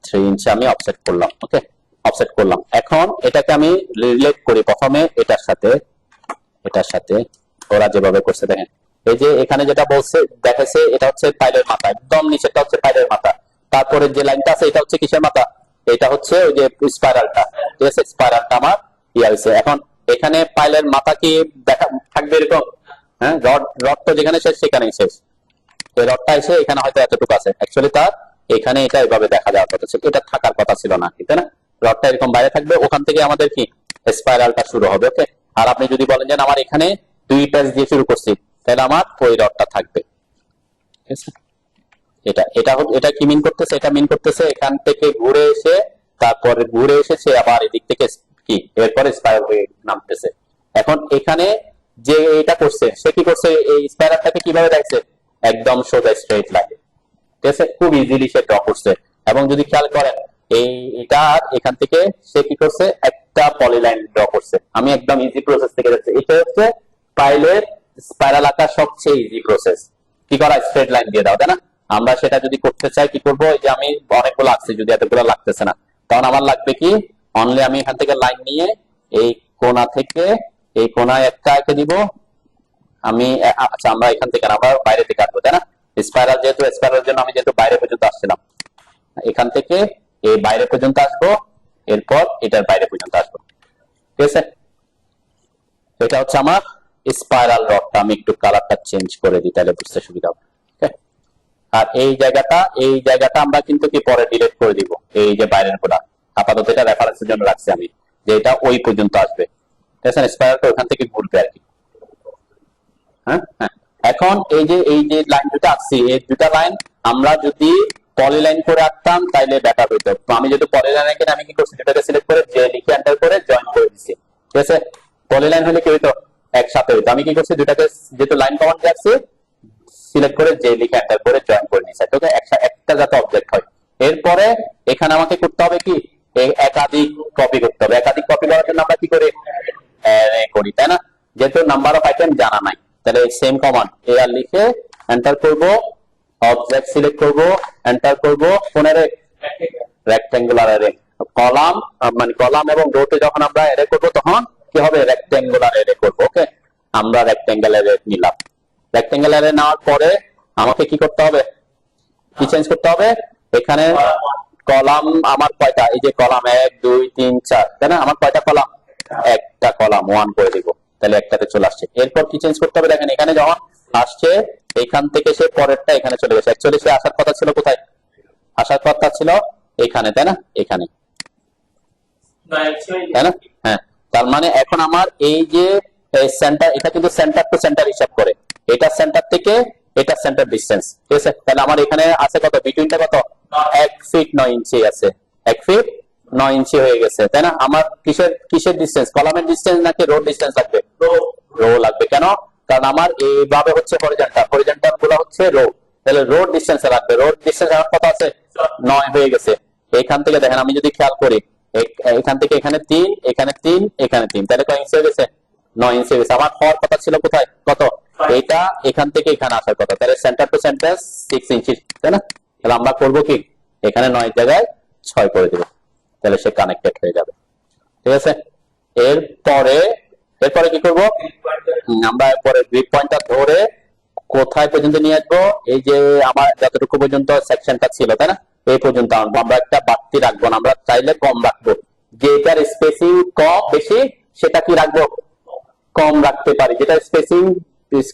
3 ইঞ্চি আমি অফসেট করলাম, ওকে, অফসেট করলাম। এখন এটাকে আমি রিলেট করি প্রথমে এটার সাথে, ওরা যেভাবে করছে দেখেন, এই যে এখানে যেটা বলছে দেখাচ্ছে, এটা হচ্ছে পাইলের মাথা, একদম নিচেরটা হচ্ছে পাইলের মাথা, তারপরে যে লাইনটা আছে এটা হচ্ছে কিসের মাথা, এটা হচ্ছে ওই যে স্পাইরালটা, ঠিক আছে, স্পাইরালটা আমার ইয়া হয়েছে। এখন এখানে পাইলের মাথা কি দেখা থাকবে এরকম, হ্যাঁ, রড তো যেখানে শেষ সেখানেই শেষ, এই রডটা এসে এখানে হয়তো এতটুকু আছে, অ্যাকচুয়ালি তার এখানে এটা এভাবে দেখা যাওয়ার কথা ছিল, এটা থাকার কথা ছিল না, ঠিক না? রডটা এরকম বাইরে থাকবে, ওখান থেকে আমাদের কি স্পাইরালটা শুরু হবে, ওকে। আর আপনি যদি বলেন যে আমার এখানে 2 প্যাচ দিয়ে শুরু করছি, তাহলে আমার ওই রডটা থাকবে, ঠিক আছে। এটা কি মিন করতেছে, এটা মিন করতেছে এখান থেকে ঘুরে এসে, তারপরে ঘুরে এসেছে আবার এদিক থেকে কি এরপরে স্পাইরাল হয়ে নামতেছে। এখন এখানে যে এটা করছে, সে কি করছে, এই স্পাইরালটাকে কিভাবে দেখছে, একদম সোজা স্ট্রেট লাইন, ঠিক আছে, খুব ইজিলি সে ড্র করছে। এবং যদি খেয়াল করেন এটা এখান থেকে সে কি করছে, একটা পলিলাইন ড্র করছে। আমি একদম ইজি প্রসেস থেকে যাচ্ছি, এটা হচ্ছে পাইলের স্পাইরাল আঁকার সবচেয়ে ইজি প্রসেস, কি করা, স্ট্রেট লাইন দিয়ে দাও, তাই না? আমরা সেটা যদি করতে চাই কি করবো, এই যে আমি অনেকগুলো আঁকছি, যদি এতগুলো লাগতেছে না, তখন আমার লাগবে কি, অনলি আমি এখান থেকে লাইন নিয়ে এই কোণা থেকে এই কোণায় একটা এঁকে দিব আমি। আচ্ছা আমরা এখান থেকে আমরা বাইরে থেকে কাটবো, তাই না? স্পাইরাল যেহেতু, স্পাইরালের জন্য আমি যেহেতু বাইরে পর্যন্ত আসছিলাম, এখান থেকে এই বাইরে পর্যন্ত আসবো, এরপর এটার বাইরে পর্যন্ত আসবো। ঠিক আছে, এটা হচ্ছে আমার স্পাইরাল রডটা। আমি একটু কালারটা চেঞ্জ করে দিই, তাহলে বুঝতে সুবিধা হবে। আর এই জায়গাটা আমরা কিন্তু কি পরে ডিলিট করে দিব। এই যে বাইরের কোণা, আপাতত এটা রেফারেন্সের জন্য রাখছি আমি, যে এটা ওই পর্যন্ত আসবে। ঠিক আছে, স্পাইরালটা ওখান থেকে ঘুরবে আর কি। হ্যাঁ হ্যাঁ, এখন এই যে লাইন দুটো আসছি, এই দুটা লাইন আমরা যদি পলিলাইন করে আঁকতাম তাইলে বেটার হইতো। তো আমি যেহেতু পলিলাইন এখানে আমি কি করছি, দুটাকে সিলেক্ট করে যে লিখে এন্টার করে জয়েন করে দিচ্ছি। ঠিক আছে, পলিলাইন হলে কি হইতো, একসাথে হইতো। আমি কি করছি, দুটাকে যেহেতু লাইন কমান্ড রাখছি, সিলেক্ট করে যে লিখে এন্টার করে জয়েন করে নিচ্ছি, ওকে, একটা যাতে অবজেক্ট হয়। এরপরে এখানে আমাকে করতে হবে কি, একাধিক কপি করতে হবে। একাধিক কপি করার জন্য আমরা কি করি, অ্যারে করি, তাই না? যেহেতু নাম্বার অফ আইটেম জানা নাই, তাহলে সেম কমান্ড এআর লিখে এন্টার করব, অবজেক্ট সিলেক্ট করব, এন্টার করব, কোন অ্যারে, রেক্টেঙ্গুলার অ্যারে। কলাম মানে কলাম এবং রোতে যখন আমরা অ্যারে করব তখন কি হবে, রেক্টেঙ্গুলার অ্যারে করব। ওকে, আমরা রেক্টেঙ্গুলার অ্যারে নিলাম। রেক্টেঙ্গুলার অ্যারে নেওয়ার পরে আমাকে কি করতে হবে, কি চেঞ্জ করতে হবে, এখানে কলাম আমার কয়টা, এই যে কলাম 1 2 3 4, তাই না? আমার কয়টা কলাম, একটা কলাম 1 করে দিব, তাহলে একটাতে চলে আসছে। এরপর কি চেঞ্জ করতে হবে, দেখেন এখানে যখন আসছে এখান থেকে সে পরেরটা এখানে চলে গেছে। অ্যাকচুয়ালি সে আসার কথা ছিল কোথায়, আসার কথা ছিল এখানে, তাই না? এখানে, তাই না? হ্যাঁ, তার মানে এখন আমার এই যে সেন্টার, এটা কিন্তু সেন্টার টু সেন্টার হিসাব করে, এটা সেন্টার থেকে এটা সেন্টার ডিসটেন্স। ঠিক আছে, তাহলে আমার এখানে আছে কত, বিটুইনটা কত, 1 ফিট 9 ইঞ্চি আছে, 1 ফিট 9 ইঞ্চি হয়ে গেছে, তাই না? আমার কিসের ডিসটেন্স, কলামের ডিসটেন্স নাকি রোড ডিসটেন্স লাগবে, রো লাগবে। কেন, কারণ আমার এইভাবে হচ্ছে হরিজন্টাল, হরিজন্টাল গুলো হচ্ছে রো, তাহলে রোড ডিসটেন্স লাগবে। রোড ডিসটেন্স আমার কত আছে, 9 হয়ে গেছে। এখান থেকে দেখেন আমি যদি খেয়াল করি, এখান থেকে এখানে 3, এখানে 3, এখানে 3, তাহলে কয় ইঞ্চি হয়ে গেছে, 9 ইঞ্চি হয়ে গেছে। আমার হওয়ার কথা ছিল কোথায়, কত, এটা এখান থেকে এখানে আসার কথা, তাহলে সেন্টার টু সেন্টার 6 ইঞ্চি, তাই না? তাহলে আমরা করবো কি, এখানে 9 জায়গায় 6 করে দেবো, তাহলে সে কানেক্টেড হয়ে যাবে। ঠিক আছে, এরপরে কি করব, আমরা পরে গ্রিড পয়েন্টটা ধরে কোথায় পর্যন্ত নিয়ে আসবো, এই যে আমার যতটুকু পর্যন্ত সেকশনটা ছিল, তাই না, এই পর্যন্ত আনবো। আমরা একটা বাড়তি রাখবো না, আমরা চাইলে কম রাখবো, যেটার স্পেসিং কম বেশি সেটা কি রাখবো, কম রাখতে পারি, যেটা স্পেসিং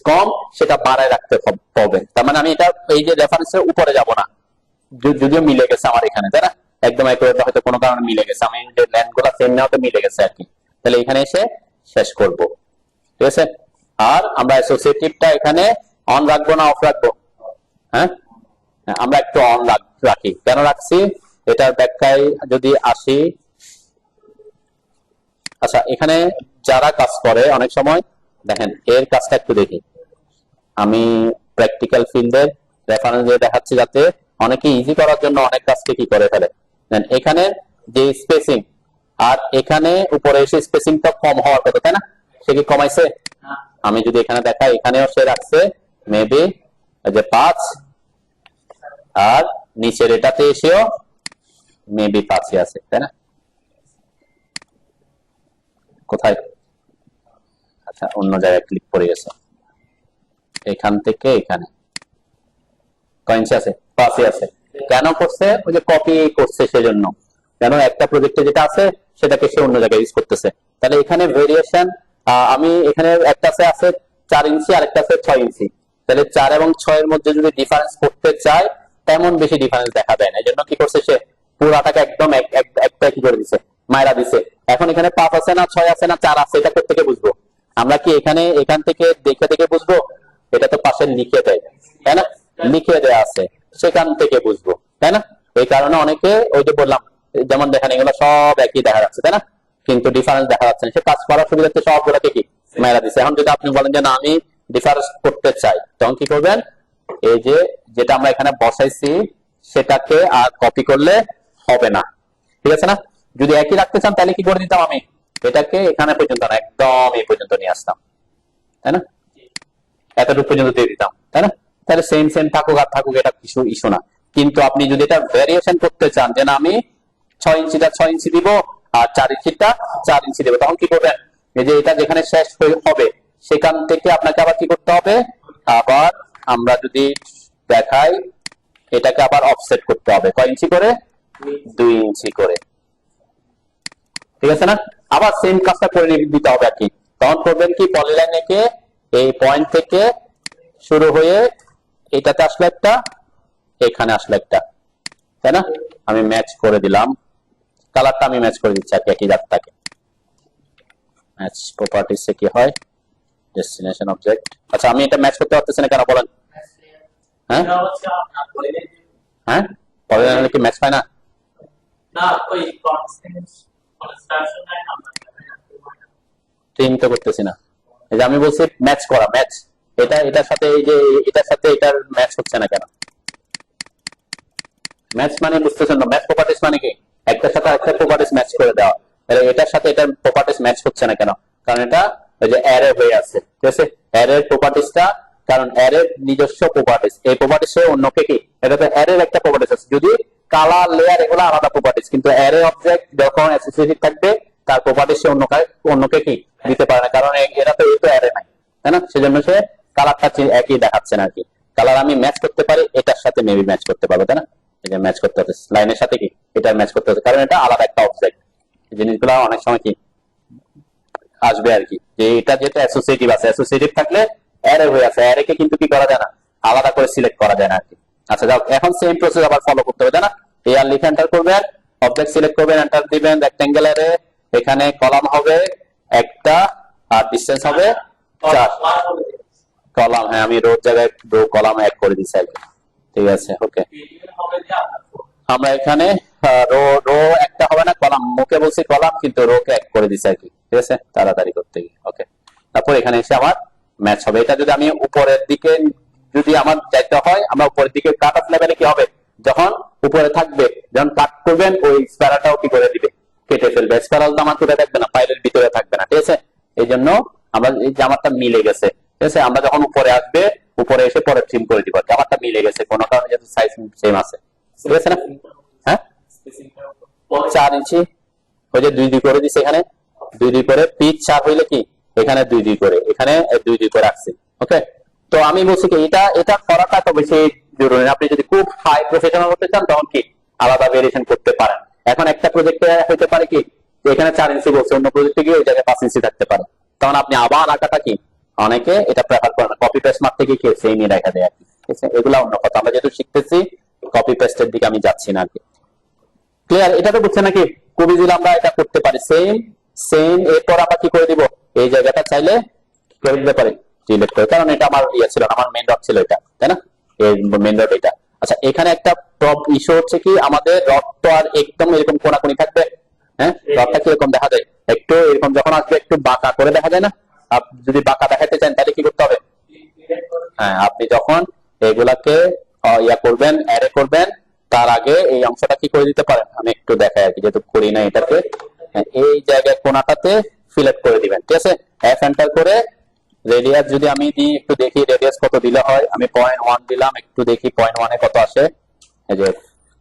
কম সেটা বাড়ায় রাখতে হবে। তার মানে আমি এটা এই যে রেফারেন্সের উপরে যাব না, যদিও মিলে গেছে আমার এখানে, তাই না, একদম একুরেট, হয়তো কোনো কারণে মিলে গেছে, আমি যে ল্যান্ড গুলা সেম নেওয়াতে মিলে গেছে আর কি। তাহলে এখানে এসে শেষ করব। ঠিক আছে, আর আমরা অ্যাসোসিয়েটিভটা এখানে অন রাখবো না অফ রাখবো, হ্যাঁ, আমরা একটু অন রাখি। কেন রাখছি, এটার ব্যাখ্যায় যদি আসি। আচ্ছা, এখানে যারা কাজ করে অনেক সময় দেখেন, এর কাজটা একটু দেখি, আমি প্র্যাকটিক্যাল ফিল্ডের রেফারেন্স দিয়ে দেখাচ্ছি, যাতে অনেকে ইজি করার জন্য অনেক কাজকে কি করে ফেলে। এখানে যে স্পেসিং আর এখানে উপরে এসে স্পেসিংটা কম হওয়ার কথা, তাই না, সে কি কমাইছে, আমি যদি এখানে দেখাই, এখানেও সে রাখছে মেবি যে 5, আর নিচের এটাতে এসেও মেবি 5ই আছে, তাই না? কোথায়, আচ্ছা অন্য জায়গায় ক্লিক করে গেছে, এখান থেকে এখানে কয় ইঞ্চি আছে, 5ই আছে। কেন করছে, ওই যে কপি করছে সেজন্য, কেন একটা প্রজেক্টে যেটা আছে সেটাকে সে অন্য জায়গায় ইউজ করতেছে। তাহলে এখানে ভেরিয়েশন, আমি এখানে একটা আছে 4 ইঞ্চি আর একটা আছে 6 ইঞ্চি, তাহলে 4 এবং 6 এর মধ্যে যদি ডিফারেন্স করতে চাই তেমন বেশি ডিফারেন্স দেখা যায় না, এই জন্য কি করছে সে পুরাটাকে একদম একটা কি করে দিছে, মাইরা দিছে। এখন এখানে 5 আছে না 6 আছে না 4 আছে, এটা থেকে বুঝবো আমরা কি, এখান থেকে দেখে বুঝবো, এটা তো পাশে লিখে দেয়, তাই না, লিখে দেয়া আছে, সেখান থেকে বুঝবো, তাই না? এই কারণে অনেকে ওই যে বললাম, যেমন দেখেন এগুলো সব একই দেখা যাচ্ছে, তাই না, কিন্তু ডিফারেন্স দেখা যাচ্ছে না। সে কাজ করার সুবিধাতে সবগুলোকে কি মেরা দিচ্ছে। এখন যদি আপনি বলেন যে না আমি ডিফারেন্স করতে চাই, তখন কি করবেন, এই যে যেটা আমরা এখানে বসাইছি সেটাকে আর কপি করলে হবে না, ঠিক আছে না? যদি একই রাখতে চান তাহলে কি করে দিতাম, আমি এটাকে এখানে পর্যন্ত না, একদম এই পর্যন্ত নিয়ে আসতাম, তাই না, এতটুকু পর্যন্ত দিয়ে দিতাম, তাই না? তাহলে সেম থাকুক আর থাকুক, এটা কিছু ইস্যু না। কিন্তু আপনি যদি এটা ভেরিয়েশন করতে চান, যে না আমি 6 ইঞ্চিটা 6 ইঞ্চি দিব আর 4 ইঞ্চিটা 4 ইঞ্চি দেবে। তখন কি করবেন, এই যে এটা যেখানে শেষ হবে সেখান থেকে আপনাকে আবার কি করতে হবে, আবার আমরা যদি দেখাই এটাকে আবার অফসেট করতে হবে কয় ইঞ্চি করে, 2 ইঞ্চি করে। ঠিক আছে না, আবার সেম কাজটা করে দিতে হবে আর কি। তখন করবেন কি, পলিলাইন এঁকে এই পয়েন্ট থেকে শুরু হয়ে এটাতে আসলে একটা, এখানে আসলে একটা, তাই না। আমি ম্যাচ করে দিলাম, কালারটা আমি ম্যাচ করে দিচ্ছি আর কি, একই জাতটাকে। ম্যাচ প্রপার্টিসে কি হয়, ডেস্টিনেশন অবজেক্ট। আচ্ছা আমি এটা ম্যাচ করতে পারতেছি না কেন বলেন? হ্যাঁ হ্যাঁ, পলিলাইনে কি ম্যাচ পায় না? ট্রিম তো করতেছি না, এই যে আমি বলছি ম্যাচ করা, ম্যাচ এটা এটার সাথে, এই যে এটার সাথে এটার ম্যাচ হচ্ছে না কেন? ম্যাচ মানে বুঝতেছেন না, ম্যাচ প্রপার্টিস মানে কি, একটার সাথে একটা প্রপার্টিস ম্যাচ করে দেওয়া। এটার সাথে এটার প্রপার্টিস ম্যাচ হচ্ছে না কেন? কারণ এটা ওই যে অ্যারে হয়ে আছে, ঠিক আছে। অ্যারের প্রপার্টিসটা, কারণ অ্যারের নিজস্ব প্রপার্টিস, এই প্রপার্টিসে অন্যকে কি, এটা তো অ্যারের একটা প্রপার্টিস আছে, যদি কালার লেয়ার এগুলো আলাদা প্রপার্টিস, কিন্তু অ্যারে অবজেক্ট যখন অ্যাসোসিয়েটেড থাকবে তার প্রপার্টিস অন্যকে কি দিতে পারে না, কারণ এরা তো এই তো অ্যারে নাই, তাই না। সেজন্য সে কালারটা একই দেখাচ্ছে না আর কি। কালার আমি ম্যাচ করতে পারি, এটার সাথে মেবি ম্যাচ করতে পারবো, তাই না। এই যে ম্যাচ করতে হবে লাইনের সাথে কি, এটা ম্যাচ করতে হবে, কারণ এটা আলাদা একটা অবজেক্ট। এই জিনিসগুলো অনেক সময় কি আসবে আর কি, যে এটা যেহেতু অ্যাসোসিয়েটিভ আছে, অ্যাসোসিয়েটিভ থাকলে অ্যারে হয়ে আছে, অ্যারে কে কিন্তু কি করা যায় না, আলাদা করে সিলেক্ট করা যায় না আর কি। আচ্ছা যাও, এখন সেম প্রসেস আবার ফলো করতে হবে, তাই না। এই আর লিখে এন্টার করবেন, অবজেক্ট সিলেক্ট করবেন, এন্টার দিবেন, রেক্টেঙ্গেল অ্যারে, এখানে কলাম হবে একটা আর ডিসটেন্স হবে 4 কলাম। হ্যাঁ আমি রোর জায়গায় রো কলাম অ্যাড করে দিচ্ছি আর কি। ঠিক আছে ওকে, আমরা এখানে রো রো একটা হবে না, কলাম, মুখে বলছি কলাম কিন্তু রো কে এক করে দিছি আর কি। ঠিক আছে, তাড়াতাড়ি করতে গিয়ে ওকে। তারপর এখানে এসে আমার ম্যাচ হবে। এটা যদি আমি উপরের দিকে যদি আমার যাইতে হয়, আমরা উপরের দিকে কাট অফ লেভেলে কি হবে, যখন উপরে থাকবে, যখন কাট করবেন ওই স্প্যারাটাও কি করে দিবে, কেটে ফেলবে। স্প্যারাল তো আমার কোথায় থাকবে না, ফাইলের ভিতরে থাকবে না, ঠিক আছে। এই জন্য আমরা এই যে আমারটা মিলে গেছে, ঠিক আছে। আমরা যখন উপরে আসবে, উপরে এসে পরে ট্রিম করে দিব, আমারটা মিলে গেছে, কোনো কারণে যেহেতু সাইজ সেম আছে, ঠিক আছে না। হ্যাঁ 4 ইঞ্চি, ওই যে 2 করে দিচ্ছে এখানে, 2 করে পিচ 4 হইলে কি, এখানে 2 করে, এখানে 2 করে রাখছি ওকে। তো আমি বলছি কি, এটা এটা করাটা তো বেশি জরুরি। আপনি যদি খুব হাই প্রফেশনাল হতে চান তখন কি আলাদা ভেরিয়েশন করতে পারেন। এখন একটা প্রজেক্টে হতে পারে কি, এখানে 4 ইঞ্চি বলছে, অন্য প্রজেক্টে গিয়ে ওই জায়গায় 5 ইঞ্চি থাকতে পারে, তখন আপনি আবার আঁকাটা কি, অনেকে এটা প্রেফার করে না, কপি পেস্ট মারতে গিয়ে কি সেমই রেখা দেয় আর কি। ঠিক আছে, এগুলা অন্য কথা, আমরা যেহেতু শিখতেছি কপি পেস্টের দিকে আমি যাচ্ছি না আর কি। ক্লিয়ার, এটা তো বুঝছে নাকি, খুবই দিলে আমরা এটা করতে পারি সেম সেম। এরপর আমরা কি করে দিব, এই জায়গাটা চাইলে করে দিতে পারি ডিলিট করে, কারণ এটা আমার ইয়ে ছিল, আমার মেইন ডট ছিল এটা, তাই না, এই মেইন ডট এটা। আচ্ছা এখানে একটা ইস্যু হচ্ছে কি, আমাদের ডট তো আর একদম এরকম কোনাকুনি থাকবে, হ্যাঁ ডটটা কিরকম দেখা যায়, একটু এরকম যখন আসবে একটু বাঁকা করে দেখা যায় না। আপনি যদি বাঁকা দেখাতে চান তাহলে কি করতে হবে, হ্যাঁ আপনি যখন এগুলাকে ইয়া করবেন, অ্যারে করবেন, তার আগে এই অংশটা কি করে দিতে পারেন, আমি একটু দেখাই আর কি, যেহেতু করি না এটাকে। এই জায়গায় কোনাটাতে সিলেক্ট করে দিবেন, ঠিক আছে। এফ এন্টার করে রেডিয়াস যদি আমি দিই, একটু দেখি রেডিয়াস কত দিলে হয়। আমি 0.1 দিলাম, একটু দেখি 0.1 এ কত আসে, এই যে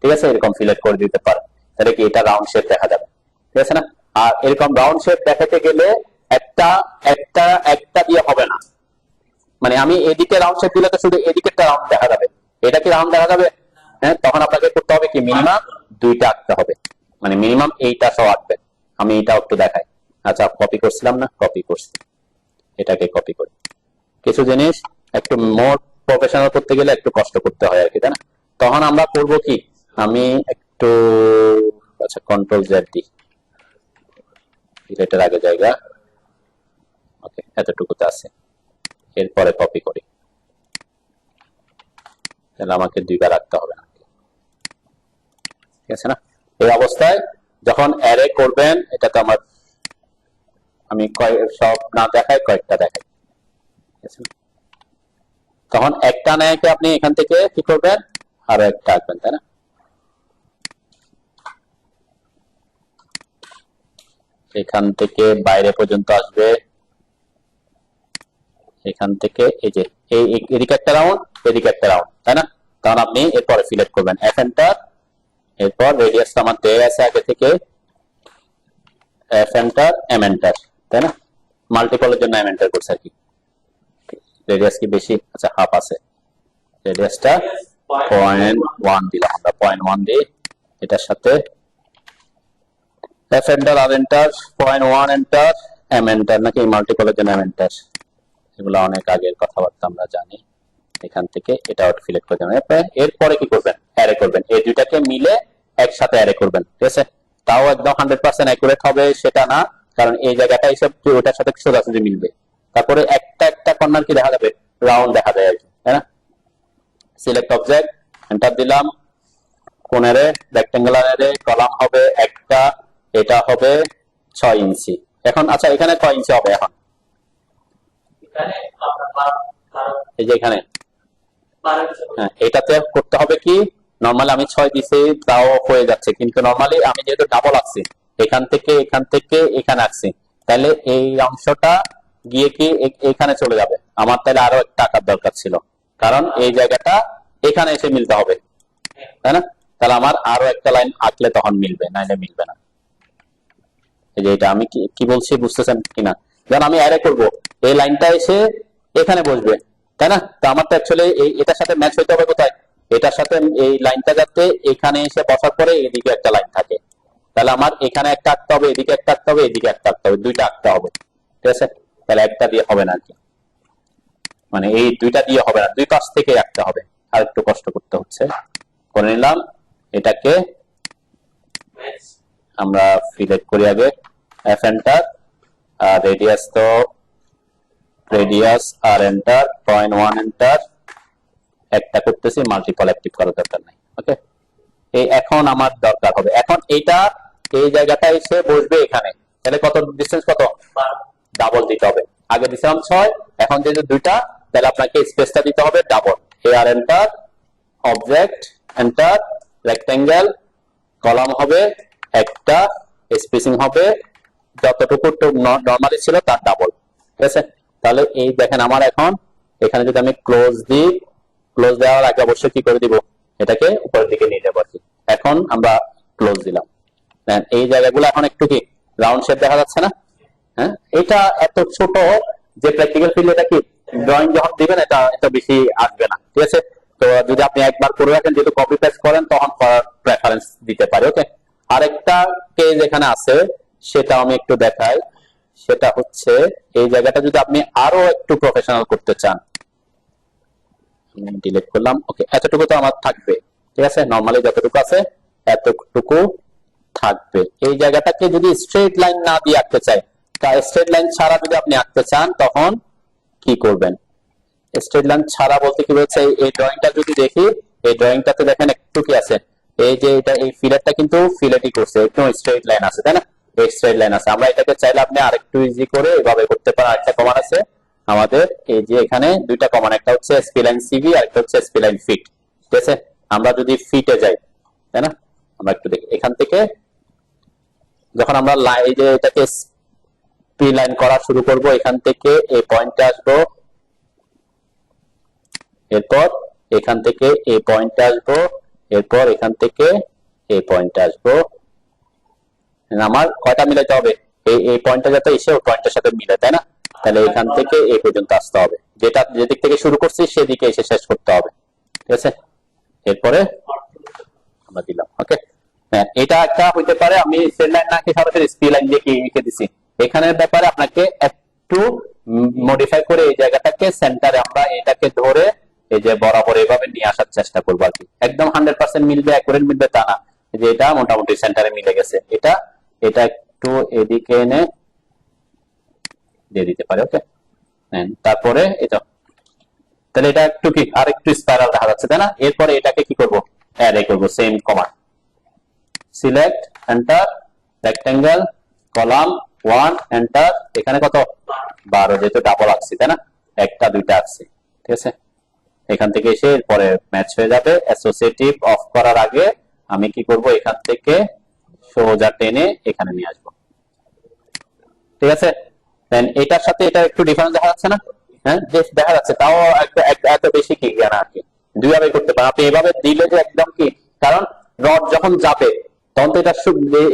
ঠিক আছে, এরকম সিলেক্ট করে দিতে পারেন, তাহলে কি এটা রাউন্ড শেপ দেখা যাবে, ঠিক আছে না। আর এরকম রাউন্ড শেপ দেখাতে গেলে একটা একটা একটা দিয়ে হবে না, মানে আমি এদিকে রাউন্ড শেপ দিলে তো শুধু এদিকেরটা রাউন্ড দেখা যাবে, এটা কি রাউন্ড দেখা যাবে, হ্যাঁ তখন আপনাকে করতে হবে কি, মিনিমাম 2টা আঁকতে হবে, মানে মিনিমাম এইটা সহ আঁকবেন। আমি এটাও একটু দেখাই। আচ্ছা কপি করছিলাম না, কপি করছি, এটাকে কপি করি। কিছু জিনিস একটু মোর প্রফেশনাল করতে গেলে একটু কষ্ট করতে হয় আর কি, তাই না। তখন আমরা করব কি, আমি একটু আচ্ছা কন্ট্রোল জেড দিই, ডিলেটের আগে জায়গা, ওকে এতটুকুতে আছে। এরপরে কপি করি, তাহলে আমাকে 2বার রাখতে হবে না, ঠিক আছে না। এই অবস্থায় যখন অ্যারে করবেন, এটা তো আমার, আমি সব না দেখাই, কয়েকটা দেখাই, তখন একটা নেয় আপনি এখান থেকে কি করবেন, আরো একটা আঁকবেন, তাই না। এখান থেকে বাইরে পর্যন্ত আসবে, এখান থেকে এই যে এদিকে একটা রাউন্ড, এদিকে একটা রাউন্ড, তাই না। তখন আপনি এরপরে সিলেক্ট করবেন এফ এন্টার, এরপর রেডিয়াসটা আমার দেয়া আছে আগে থেকে এফ এন্টার এম এন্টার, তাই না? মাল্টিপলের জন্য এম এন্টার করছে আর কি। রেডিয়াস কি বেশি? আচ্ছা, হাফ আছে, রেডিয়াসটা 0.1 দিলাম আমরা, 0.1 দিই এটার সাথে এফ এন্টার আর এন্টার 0.1 এন্টার এম এন্টার, নাকি মাল্টিপলের জন্য এম এন্টার, এগুলো অনেক আগের কথাবার্তা আমরা জানি। এখান থেকে এটা আউট সিলেক্ট করে দেবেন। এরপরে কি করবেন? অ্যারে করবেন, এই দুইটাকে মিলে একসাথে অ্যারে করবেন, ঠিক আছে? তাও একদম 100% অ্যাকুরেট হবে সেটা না, কারণ এই জায়গাটা হিসাব ওটার সাথে সোজাসুজি মিলবে। তারপরে একটা একটা কর্নার কি দেখা যাবে? রাউন্ড দেখা যায় আর কি, তাই না? সিলেক্ট অবজেক্ট, এন্টার দিলাম, কোন অ্যারে? রেক্টেঙ্গুলার অ্যারে, কলাম হবে একটা, এটা হবে 6 ইঞ্চি। এখন আচ্ছা, এখানে কয় ইঞ্চি হবে? এখন এই যে এখানে, হ্যাঁ, এটাতে করতে হবে কি, নরমালি আমি 6 দিছি তাও হয়ে যাচ্ছে, কিন্তু নরমালি আমি যেহেতু ডাবল আছি, এখান থেকে এখানে আসছি, তাহলে এই অংশটা গিয়ে কি এখানে চলে যাবে। আমার তাহলে আরো একটা আঁকার দরকার ছিল, কারণ এই জায়গাটা এখানে এসে মিলতে হবে, তাই না? তাহলে আমার আরো একটা লাইন আঁকলে তখন মিলবে, নাইলে মিলবে না। এই যে এটা আমি কি বলছি বুঝতেছেন কিনা? যখন আমি অ্যারে করব, এই লাইনটা এসে এখানে বসবে, তাই না? তো আমার তো অ্যাকচুয়ালি এটার সাথে ম্যাচ হইতে হবে কোথায়? এটার সাথে এই লাইনটা যাতে এখানে এসে বসার পরে এদিকে একটা লাইন থাকে, তাহলে আমার এখানে একটা আঁকতে হবে, এদিকে একটা আঁকতে হবে, এদিকে একটা আঁকতে হবে, দুইটা আঁকতে হবে, ঠিক আছে? তাহলে একটা দিয়ে হবে না আর কি, মানে এই দুইটা দিয়ে হবে না, দুই পাশ থেকে আঁকতে হবে, আর একটু কষ্ট করতে হচ্ছে। করে নিলাম, এটাকে আমরা সিলেক্ট করি আগে, এফ এন্টার, আর রেডিয়াস তো রেডিয়াস আর এন্টার, 0.1 এন্টার, একটা করতেছি, মাল্টিপল অ্যাক্টিভ করার দরকার নাই। ওকে, এই এখন আমার দরকার হবে, এখন এইটা এই জায়গাটা এসে বসবে এখানে, তাহলে কত ডিসটেন্স? কত? ডাবল দিতে হবে। আগে দিছিলাম 6, এখন যেহেতু দুইটা, তাহলে আপনাকে স্পেসটা দিতে হবে double. A R enter, object enter, rectangle, column হবে একটা, স্পেসিং হবে যতটুকু নরমালি ছিল তার ডাবল, ঠিক আছে? তাহলে এই দেখেন আমার এখন এখানে যদি আমি ক্লোজ দিই, ক্লোজ দেওয়ার আগে অবশ্যই কি করে দিব? এটাকে উপরের দিকে নিয়ে যাবো আর কি। এখন আমরা ক্লোজ দিলাম, এই জায়গাগুলো এখন একটু কি রাউন্ড শেপ দেখা যাচ্ছে না? হ্যাঁ, এটা এত ছোট যে প্র্যাকটিক্যাল ফিল্ড এটা কি ড্রয়িং যখন দিবেন এটা এত বেশি আসবে না, ঠিক আছে? তো যদি আপনি একবার করে রাখেন, যেহেতু কপি পেস্ট করেন, তখন করার প্রেফারেন্স দিতে পারি। ওকে, আরেকটা কেজ এখানে আছে, সেটা আমি একটু দেখাই। সেটা হচ্ছে এই জায়গাটা যদি আপনি আরো একটু প্রফেশনাল করতে চান, ডিলিট করলাম। ওকে, এতটুকু তো আমার থাকবে, ঠিক আছে? নরমালি যতটুকু আছে এতটুকু থাকবে। এই জায়গাটাকে যদি স্ট্রেট লাইন না দিয়ে আঁকতে চাই, তা স্ট্রেট লাইন ছাড়া যদি আপনি আঁকতে চান, তখন কি করবেন? স্ট্রেট লাইন ছাড়া বলতে কি বলছে, এই ড্রয়িংটা যদি দেখি, এই ড্রয়িংটাতে দেখেন একটু কি আছে, এই যে এটা এই ফিলেটটা কিন্তু ফিলেটই করছে, একটু স্ট্রেট লাইন আছে, তাই না? এই স্ট্রেট লাইন আছে। আমরা এটাকে চাইলে আপনি আরেকটু ইজি করে এভাবে করতে পারেন। আরেকটা কমান্ড আছে আমাদের, এই যে এখানে দুইটা কমান্ড, একটা হচ্ছে স্পিলাইন সিভি আর একটা হচ্ছে স্পিলাইন ফিট, ঠিক আছে? আমরা যদি ফিটে যাই, তাই না? আমরা একটু দেখি এখান থেকে, যখন আমরা এই যে এটাকে স্পি লাইন করা শুরু করব, এখান থেকে এই পয়েন্টে আসবো, এরপর এখান থেকে এই পয়েন্টে আসবো, এরপর এখান থেকে এই পয়েন্টে আসবো। আমার কয়টা মিলাইতে হবে? এই পয়েন্টটা যাতে এসে ওই পয়েন্টের সাথে মিলে, তাই না? তাহলে এখান থেকে এই পর্যন্ত আসতে হবে, যেটা যেদিক থেকে শুরু করছি সেদিকে এসে শেষ করতে হবে, ঠিক আছে? এরপরে আমরা দিলাম। ওকে, হ্যাঁ, এটা একটা হইতে পারে আমি স্ট্রেট লাইন না কি সরাসরি স্পি লাইন দিয়ে কি লিখে দিছি। এখানের ব্যাপারে আপনাকে একটু মডিফাই করে এই জায়গাটাকে সেন্টারে আমরা এটাকে ধরে এই যে বরাবর এভাবে নিয়ে আসার চেষ্টা করবো আর কি। একদম 100% মিলবে, অ্যাকুরেট মিলবে তা না, যে এটা মোটামুটি সেন্টারে মিলে গেছে, এটা এটা একটু এদিকে এনে দিয়ে দিতে পারে। ওকে, তারপরে এটা, তাহলে এটা একটু কি আর একটু স্পাইরাল দেখা যাচ্ছে, তাই না? এরপরে এটাকে কি করব? অ্যারে করব, same command, select enter, rectangle, column 1 enter, এখানে কত? 12, যেহেতু ডাবল আঁকছি, তাই না? একটা দুইটা আঁকছি, ঠিক আছে? এখান থেকে এসে এরপরে ম্যাচ হয়ে যাবে। অ্যাসোসিয়েটিভ অফ করার আগে আমি কি করব? এখান থেকে সোজা টেনে এখানে নিয়ে আসবো, ঠিক আছে? দেন এটার সাথে এটা একটু ডিফারেন্স দেখা যাচ্ছে না? হ্যাঁ, দেখা যাচ্ছে, তাও এত বেশি কি জ্ঞান আর কি। দুইভাবে করতে পারেন আপনি, এভাবে দিলে যে একদম কি, কারণ রড যখন যাবে তখন তো এটা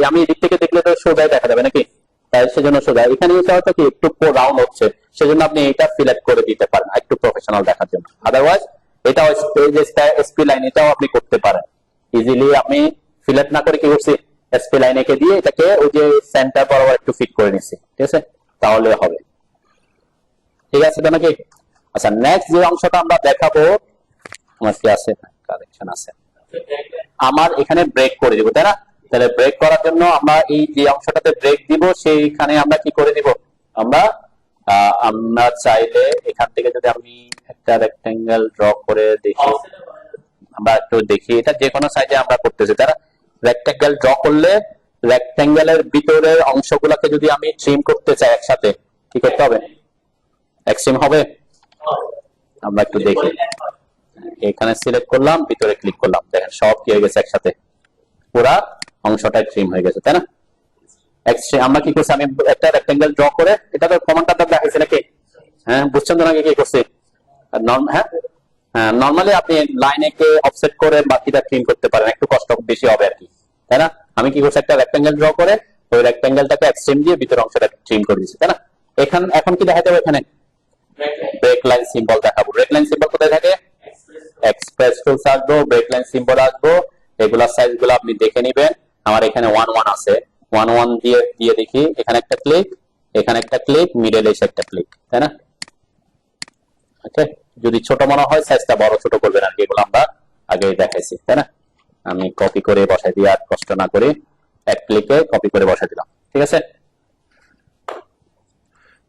আমি এদিক থেকে দেখলে তো সোজাই দেখা যাবে নাকি? তাই সেজন্য সোজা। এখানে এসে হয়তো কি একটু রাউন্ড হচ্ছে, সেজন্য আপনি এটা সিলেক্ট করে দিতে পারেন একটু প্রফেশনাল দেখার জন্য। আদারওয়াইজ এটাও এসপি লাইন এটাও আপনি করতে পারেন ইজিলি। আমি সিলেক্ট না করে কি করছি, এসপি লাইন একে দিয়ে এটাকে ওই যে সেন্টার বরাবর একটু ফিট করে নিচ্ছি, ঠিক আছে, তাহলে হবে। ঠিক আছে তো নাকি? আচ্ছা, নেক্সট যে অংশটা আমরা দেখাবো, আমার কি আছে, কালেকশন আছে, আমার এখানে ব্রেক করে দিব, তাই না? তাহলে ব্রেক করার জন্য আমরা এই যে অংশটাতে ব্রেক দিব, সেইখানে আমরা কি করে দিব, আমরা আমরা চাইলে এখান থেকে যদি আমি একটা রেক্টেঙ্গেল ড্র করে দেখি, আমরা একটু দেখি, এটা যে কোনো সাইজে আমরা করতেছি, তাই না? রেক্টেঙ্গেল ড্র করলে রেক্টেঙ্গেলের ভিতরের অংশগুলোকে যদি আমি ট্রিম করতে চাই একসাথে, কি করতে হবে, এক্সট্রিম হবে। আমরা একটু দেখি, এখানে সিলেক্ট করলাম, ভিতরে ক্লিক করলাম, দেখেন সব কি হয়ে গেছে একসাথে, পুরা অংশটা ট্রিম হয়ে গেছে, তাই না? আমরা কি করছি, আমি একটা রেক্টেঙ্গেল ড্র করে, এটা তো কমান্ডটা দেখাইছে নাকি? হ্যাঁ, বুঝছেন তো নাকি কি করছি? হ্যাঁ, নরমালি আপনি লাইনেকে অফসেট করে বাকিটা ট্রিম করতে পারেন, একটু কষ্ট বেশি হবে আর কি, তাই না? আমি কি করছি, একটা রেক্টেঙ্গেল ড্র করে ওই রেক্টেঙ্গেলটাকে এক্সট্রিম দিয়ে ভিতরে অংশটা ট্রিম করে দিচ্ছি, তাই না? এখন কি দেখা যাবে, এখানে ব্রেক লাইন সিম্বল দেখাবো। ব্রেক লাইন সিম্বল কোথায় থাকে? এক্সপ্রেস টুলস আসবো, ব্রেক লাইন সিম্বল আসবো, এগুলা সাইজ গুলো আপনি দেখে নিবেন। আমার এখানে 1 1 আছে, 1 1 দিয়ে দিয়ে দেখি, এখানে একটা ক্লিক, এখানে একটা ক্লিক, মিডল এসে একটা ক্লিক, তাই না? ওকে, যদি ছোট মনে হয় সাইজটা বড় ছোট করবেন আর কি, এগুলো আমরা আগে দেখাইছি, তাই না? আমি কপি করে বসাই দিই, আর কষ্ট না করে এক ক্লিকে কপি করে বসাই দিলাম, ঠিক আছে,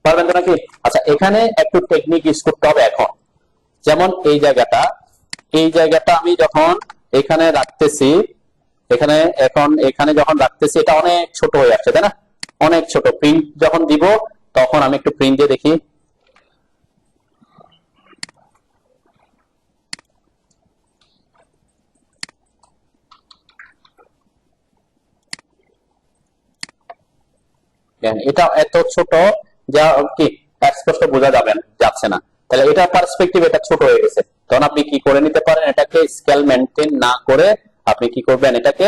পারবেন তো নাকি? আচ্ছা, এখানে একটু টেকনিক ইউজ করতে হবে এখন। যেমন এই জায়গাটা আমি যখন এখানে রাখতেছি, এখানে যখন রাখতেছি, এটা অনেক ছোট হয়ে আসছে, তাই না? অনেক ছোট। প্রিন্ট যখন দিব তখন আমি একটু প্রিন্ট দিয়ে দেখি, এটা এত ছোট যা কি স্পষ্ট বোঝা যাচ্ছে না। তাহলে এটা পার্সপেক্টিভ, এটা ছোট হয়ে গেছে। তখন আপনি কি করে নিতে পারেন, এটাকে স্কেল মেনটেন না করে আপনি কি করবেন, এটাকে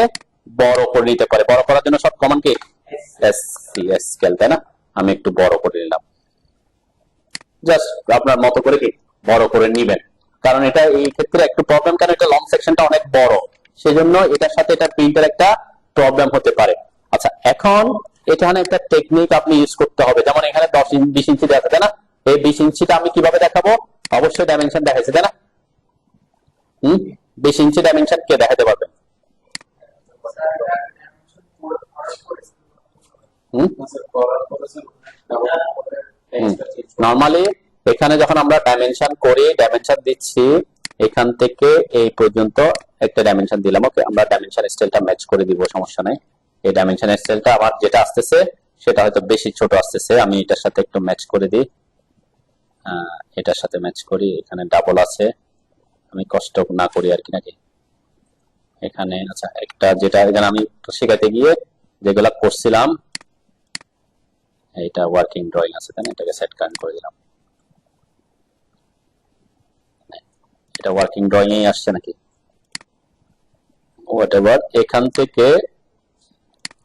বড় করে নিতে পারে। বড় করার জন্য সব কমান্ড কি স্কেল, তাই না? আমি একটু বড় করে নিলাম, জাস্ট আপনার মতো করে কি বড় করে নিবেন। কারণ এটা এই ক্ষেত্রে একটু প্রবলেম, কারণ এটা লং সেকশনটা অনেক বড়, সেজন্য এটার সাথে এটা প্রিন্টের একটা প্রবলেম হতে পারে। আচ্ছা, এখন এখানে একটা টেকনিক আপনি ইউজ করতে হবে। যেমন এখানে 20 ইঞ্চি দেওয়া আছে, তাই না? এই 20 ইঞ্চিটা আমি কিভাবে দেখাবো, অবশ্যই ডাইমেনশন দেখাইছে, তাই না? 20 ইঞ্চি ডাইমেনশন কে দেখাতে পারবেন? নরমালি এখানে যখন আমরা ডাইমেনশন করি, ডাইমেনশন দিচ্ছি এখান থেকে এই পর্যন্ত একটা ডাইমেনশন দিলাম, ওকে, আমরা ডাইমেনশন স্টাইলটা ম্যাচ করে দিব, সমস্যা নাই। এই ডাইমেনশন স্টাইলটা আবার যেটা আসতেছে সেটা হয়তো বেশি ছোট আসতেছে, আমি এটার সাথে একটু ম্যাচ করে দিই, এটার সাথে ম্যাচ করি, এখানে ডাবল আছে, আমি কষ্ট না করি আর কি, নাকি? এখানে আচ্ছা, একটা যেটা এখানে আমি শেখাতে গিয়ে যেগুলা করছিলাম, এটা ওয়ার্কিং ড্রয়িং আছে, তাই না? এটাকে সেট কারেন্ট করে দিলাম, এটা ওয়ার্কিং ড্রয়িং এই আসছে নাকি, হোয়াটএভার। এখান থেকে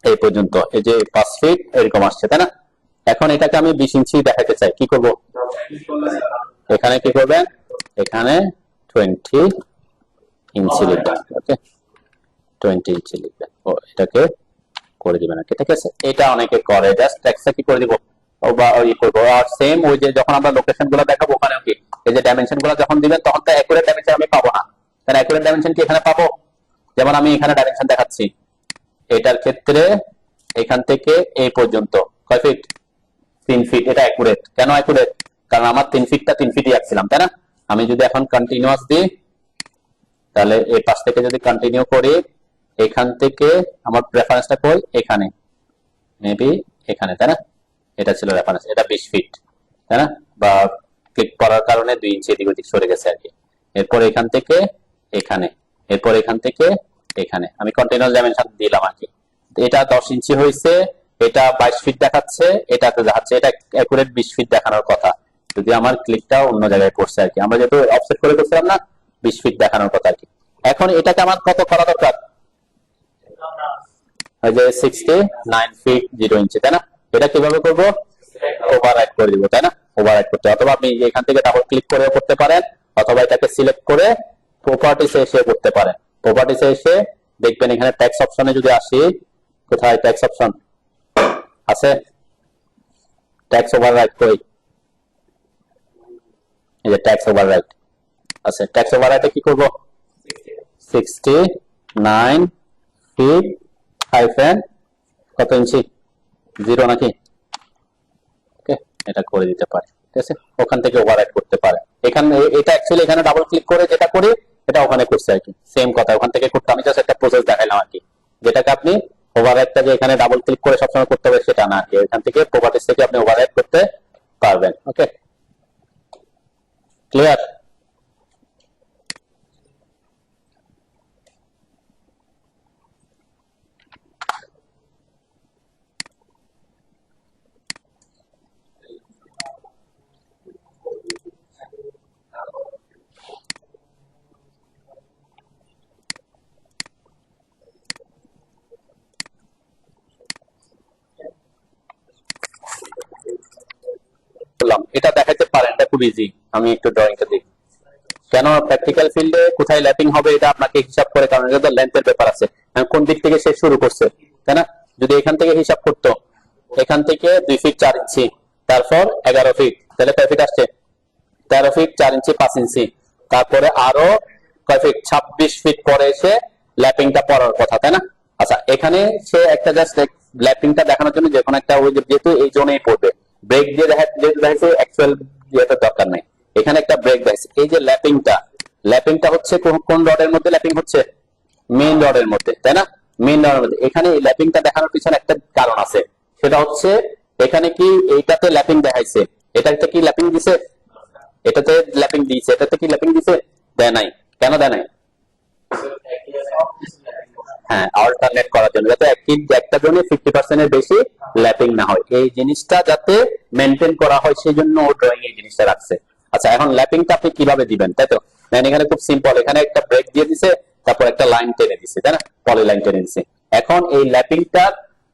এই পর্যন্ত এই যে 5 ফিট এরকম আসছে, তাই না? এখন এটাকে আমি 20 ইঞ্চি দেখাতে চাই, কি করব, এখানে কি করবেন, এখানে 20 ইঞ্চি লিখবেন, ওকে, 20 ইঞ্চি লিখবেন, ও এটাকে করে দিবেন, ঠিক আছে? এটা অনেকে করে, জাস্ট টেক্সটটা কি করে দিব, ও বা ওই করব। আর সেম ওই যে যখন আমরা লোকেশন গুলো দেখাবো, ওখানে কি এই যে ডাইমেনশন গুলো যখন দিবেন, তখন তো অ্যাকুরেট ডাইমেনশন আমি পাবো না, কারণ অ্যাকুরেট ডাইমেনশন কি এখানে পাবো? যেমন আমি এখানে ডাইমেনশন দেখাচ্ছি, এটার ক্ষেত্রে এখান থেকে এই পর্যন্ত কয় ফিট, 3 ফিট। এটা অ্যাকুরেট। কেন অ্যাকুরেট? কারণ আমার 3 ফিটটা 3 ফিটই রাখছিলাম, তাই না? আমি যদি এখন কন্টিনিউয়াস দিই, তাহলে এই পাশ থেকে যদি কন্টিনিউ করি, এখান থেকে আমার রেফারেন্সটা কই, এখানে মেবি এখানে, তাই না? এটা ছিল রেফারেন্স, এটা 20 ফিট, তাই না? বা ক্লিক করার কারণে 2 ইঞ্চি এদিক ওদিক সরে গেছে আর কি। এরপর এখান থেকে এখানে, এরপর এখান থেকে এখানে আমি কন্টিনিউয়াস ডাইমেনশন দিলাম আর কি। এটা 10 ইঞ্চি হয়েছে, এটা 22 ফিট দেখাচ্ছে, এটা তো দেখাচ্ছে, এটা অ্যাকুরেট 20 ফিট দেখানোর কথা, যদি আমার ক্লিকটা অন্য জায়গায় পড়ছে আর কি। আমরা যেহেতু অফসেট করে করছিলাম না, 20 ফিট দেখানোর কথা আর কি। এখন এটাকে আমার কত করা দরকার, ওই যে 69 ফিট 0 ইঞ্চি, তাই না? এটা কিভাবে করব? ওভাররাইট করে দিব, তাই না? ওভাররাইট করতে, অথবা আপনি এখান থেকে ডাবল ক্লিক করে করতে পারেন, অথবা এটাকে সিলেক্ট করে প্রপার্টিসে এসে করতে পারেন। প্রপার্টিসে এসে দেখবেন এখানে ট্যাক্স অপশনে যদি আসি, কোথায় ট্যাক্স অপশন আছে? ট্যাক্স ওভাররাইট কই? এই যে ট্যাক্স ওভাররাইট আছে। ট্যাক্স ওভাররাইটে কি করব? 69 ফিট হাইফেন কত ইঞ্চি, 0 নাকি? ওকে, এটা করে দিতে পারে, ঠিক আছে? ওখান থেকে ওভাররাইট করতে পারে। এখানে এটা অ্যাকচুয়ালি এখানে ডাবল ক্লিক করে যেটা করি এটা ওখানে করছে আর কি, সেম কথা ওখান থেকে করতে। আমি জাস্ট একটা প্রসেস দেখাইলাম আর কি, যেটাকে আপনি ওভাররাইটটা যে এখানে ডাবল ক্লিক করে সবসময় করতে হবে সেটা না আর কি, এখান থেকে প্রপার্টিস থেকে আপনি ওভাররাইট করতে পারবেন। ওকে, ক্লিয়ার? বললাম এটা দেখাইতে পারেন, এটা খুব ইজি। আমি একটু ড্রয়িংটা দিই। কেন প্র্যাকটিক্যাল ফিল্ডে কোথায় ল্যাপিং হবে এটা আপনাকে হিসাব করে, কারণ এটা লেন্থের ব্যাপার আছে, কোন দিক থেকে সে শুরু করছে, তাই না? যদি এখান থেকে হিসাব করতো, এখান থেকে 2 ফিট 4 ইঞ্চি, তারপর 11 ফিট, তাহলে কয় ফিট আসছে? 13 ফিট 4 ইঞ্চি 5 ইঞ্চি, তারপরে আরো কয় ফিট? 26 ফিট পরে এসে ল্যাপিংটা পড়ার কথা, তাই না? আচ্ছা, এখানে সে একটা জাস্ট ল্যাপিংটা দেখানোর জন্য যে কোনো একটা, ওই যেহেতু এই জোনেই পড়বে, ব্রেক দিয়ে দেখাচ্ছে, অ্যাকচুয়াল ইয়েটার দরকার নাই, এখানে একটা ব্রেক দেখাচ্ছে। এই যে ল্যাপিংটা হচ্ছে কোন রডের মধ্যে ল্যাপিং হচ্ছে? মেইন রডের মধ্যে, তাই না? মেইন রডের মধ্যে। এখানে এই ল্যাপিংটা দেখানোর পিছনে একটা কারণ আছে, সেটা হচ্ছে এখানে কি এইটাতে ল্যাপিং দেখাইছে, এটাতে কি ল্যাপিং দিছে? এটাতে ল্যাপিং দিয়েছে, এটাতে কি ল্যাপিং দিছে? দেয় নাই। কেন দেয় নাই? হ্যাঁ, অল্টারনেট করার জন্য, যাতে একটা জোনে 50% এর বেশি ল্যাপিং না হয়, এই জিনিসটা যাতে মেনটেন করা হয়, সেই জন্য ও ড্রয়িং এই জিনিসটা রাখছে। আচ্ছা, এখন ল্যাপিংটা আপনি কিভাবে দিবেন, তাই তো? এখানে খুব সিম্পল, এখানে একটা ব্রেক দিয়ে দিছে, তারপর একটা লাইন টেনে দিছে, তাই না? পলি লাইন টেনে দিছে। এখন এই ল্যাপিংটা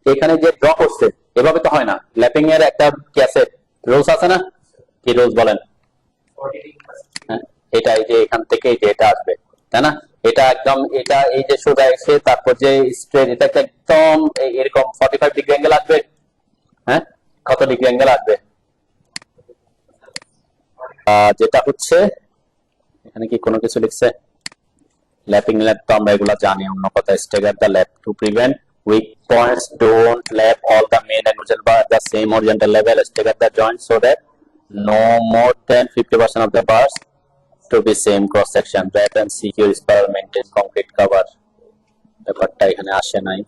এখানে যে ড্র করছে, এভাবে তো হয় না। ল্যাপিং এর একটা কি আছে, রুলস আছে না? কি রুলস বলেন? হ্যাঁ, এটা এই যে এখান থেকে এই যে এটা আসবে, তাই না? এটা একদম, এটা এই যে সোজা এসে তারপর যে স্ট্রেট, এটা একদম এরকম 45 ডিগ্রি অ্যাঙ্গেল আসবে। হ্যাঁ, কত ডিগ্রি অ্যাঙ্গেল আসবে? যেটা হচ্ছে এখানে কি কোনো কিছু লিখছে? ল্যাপিং ল্যাপ তো আমরা এগুলা জানি, অন্য কথা, stagger the lap to prevent weak points, don't lap all the main and horizontal bar at the same horizontal level, stagger the joints so that no more than 50% of the bars to be same cross section, wrap and secure spiral, maintain concrete cover। ব্যাপারটা এখানে আসে নাই।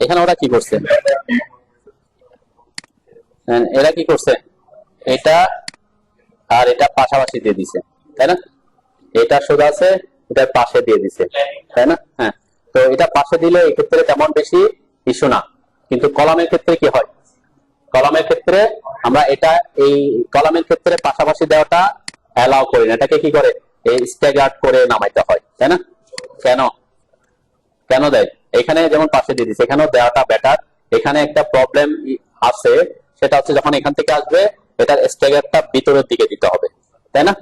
এখানে ওরা কি করছে, এরা কি করছে, এটা আর এটা পাশাপাশি দিয়ে দিছে, তাই না? এটা সোজা আছে, এটার পাশে দিয়ে দিছে, তাই না? হ্যাঁ, তো এটা পাশে দিলে এক্ষেত্রে তেমন বেশি ইস্যু না, কিন্তু কলামের ক্ষেত্রে কি হয়? কলামের ক্ষেত্রে আমরা এটা, এই কলামের ক্ষেত্রে পাশাপাশি দেওয়াটা অ্যালাউ করি না, এটাকে কি করে, এই স্ট্যাগার্ড করে নামাইতে হয়, তাই না? কেন কেন দেয়? এখানে যেমন পাশে দিয়ে দিচ্ছে, এখানেও দেওয়াটা বেটার। এখানে একটা প্রবলেম আছে, সেটা হচ্ছে যখন এখান থেকে আসবে, এটার স্ট্যাগারটা ভিতরের দিকে দিতে হবে, তাই না?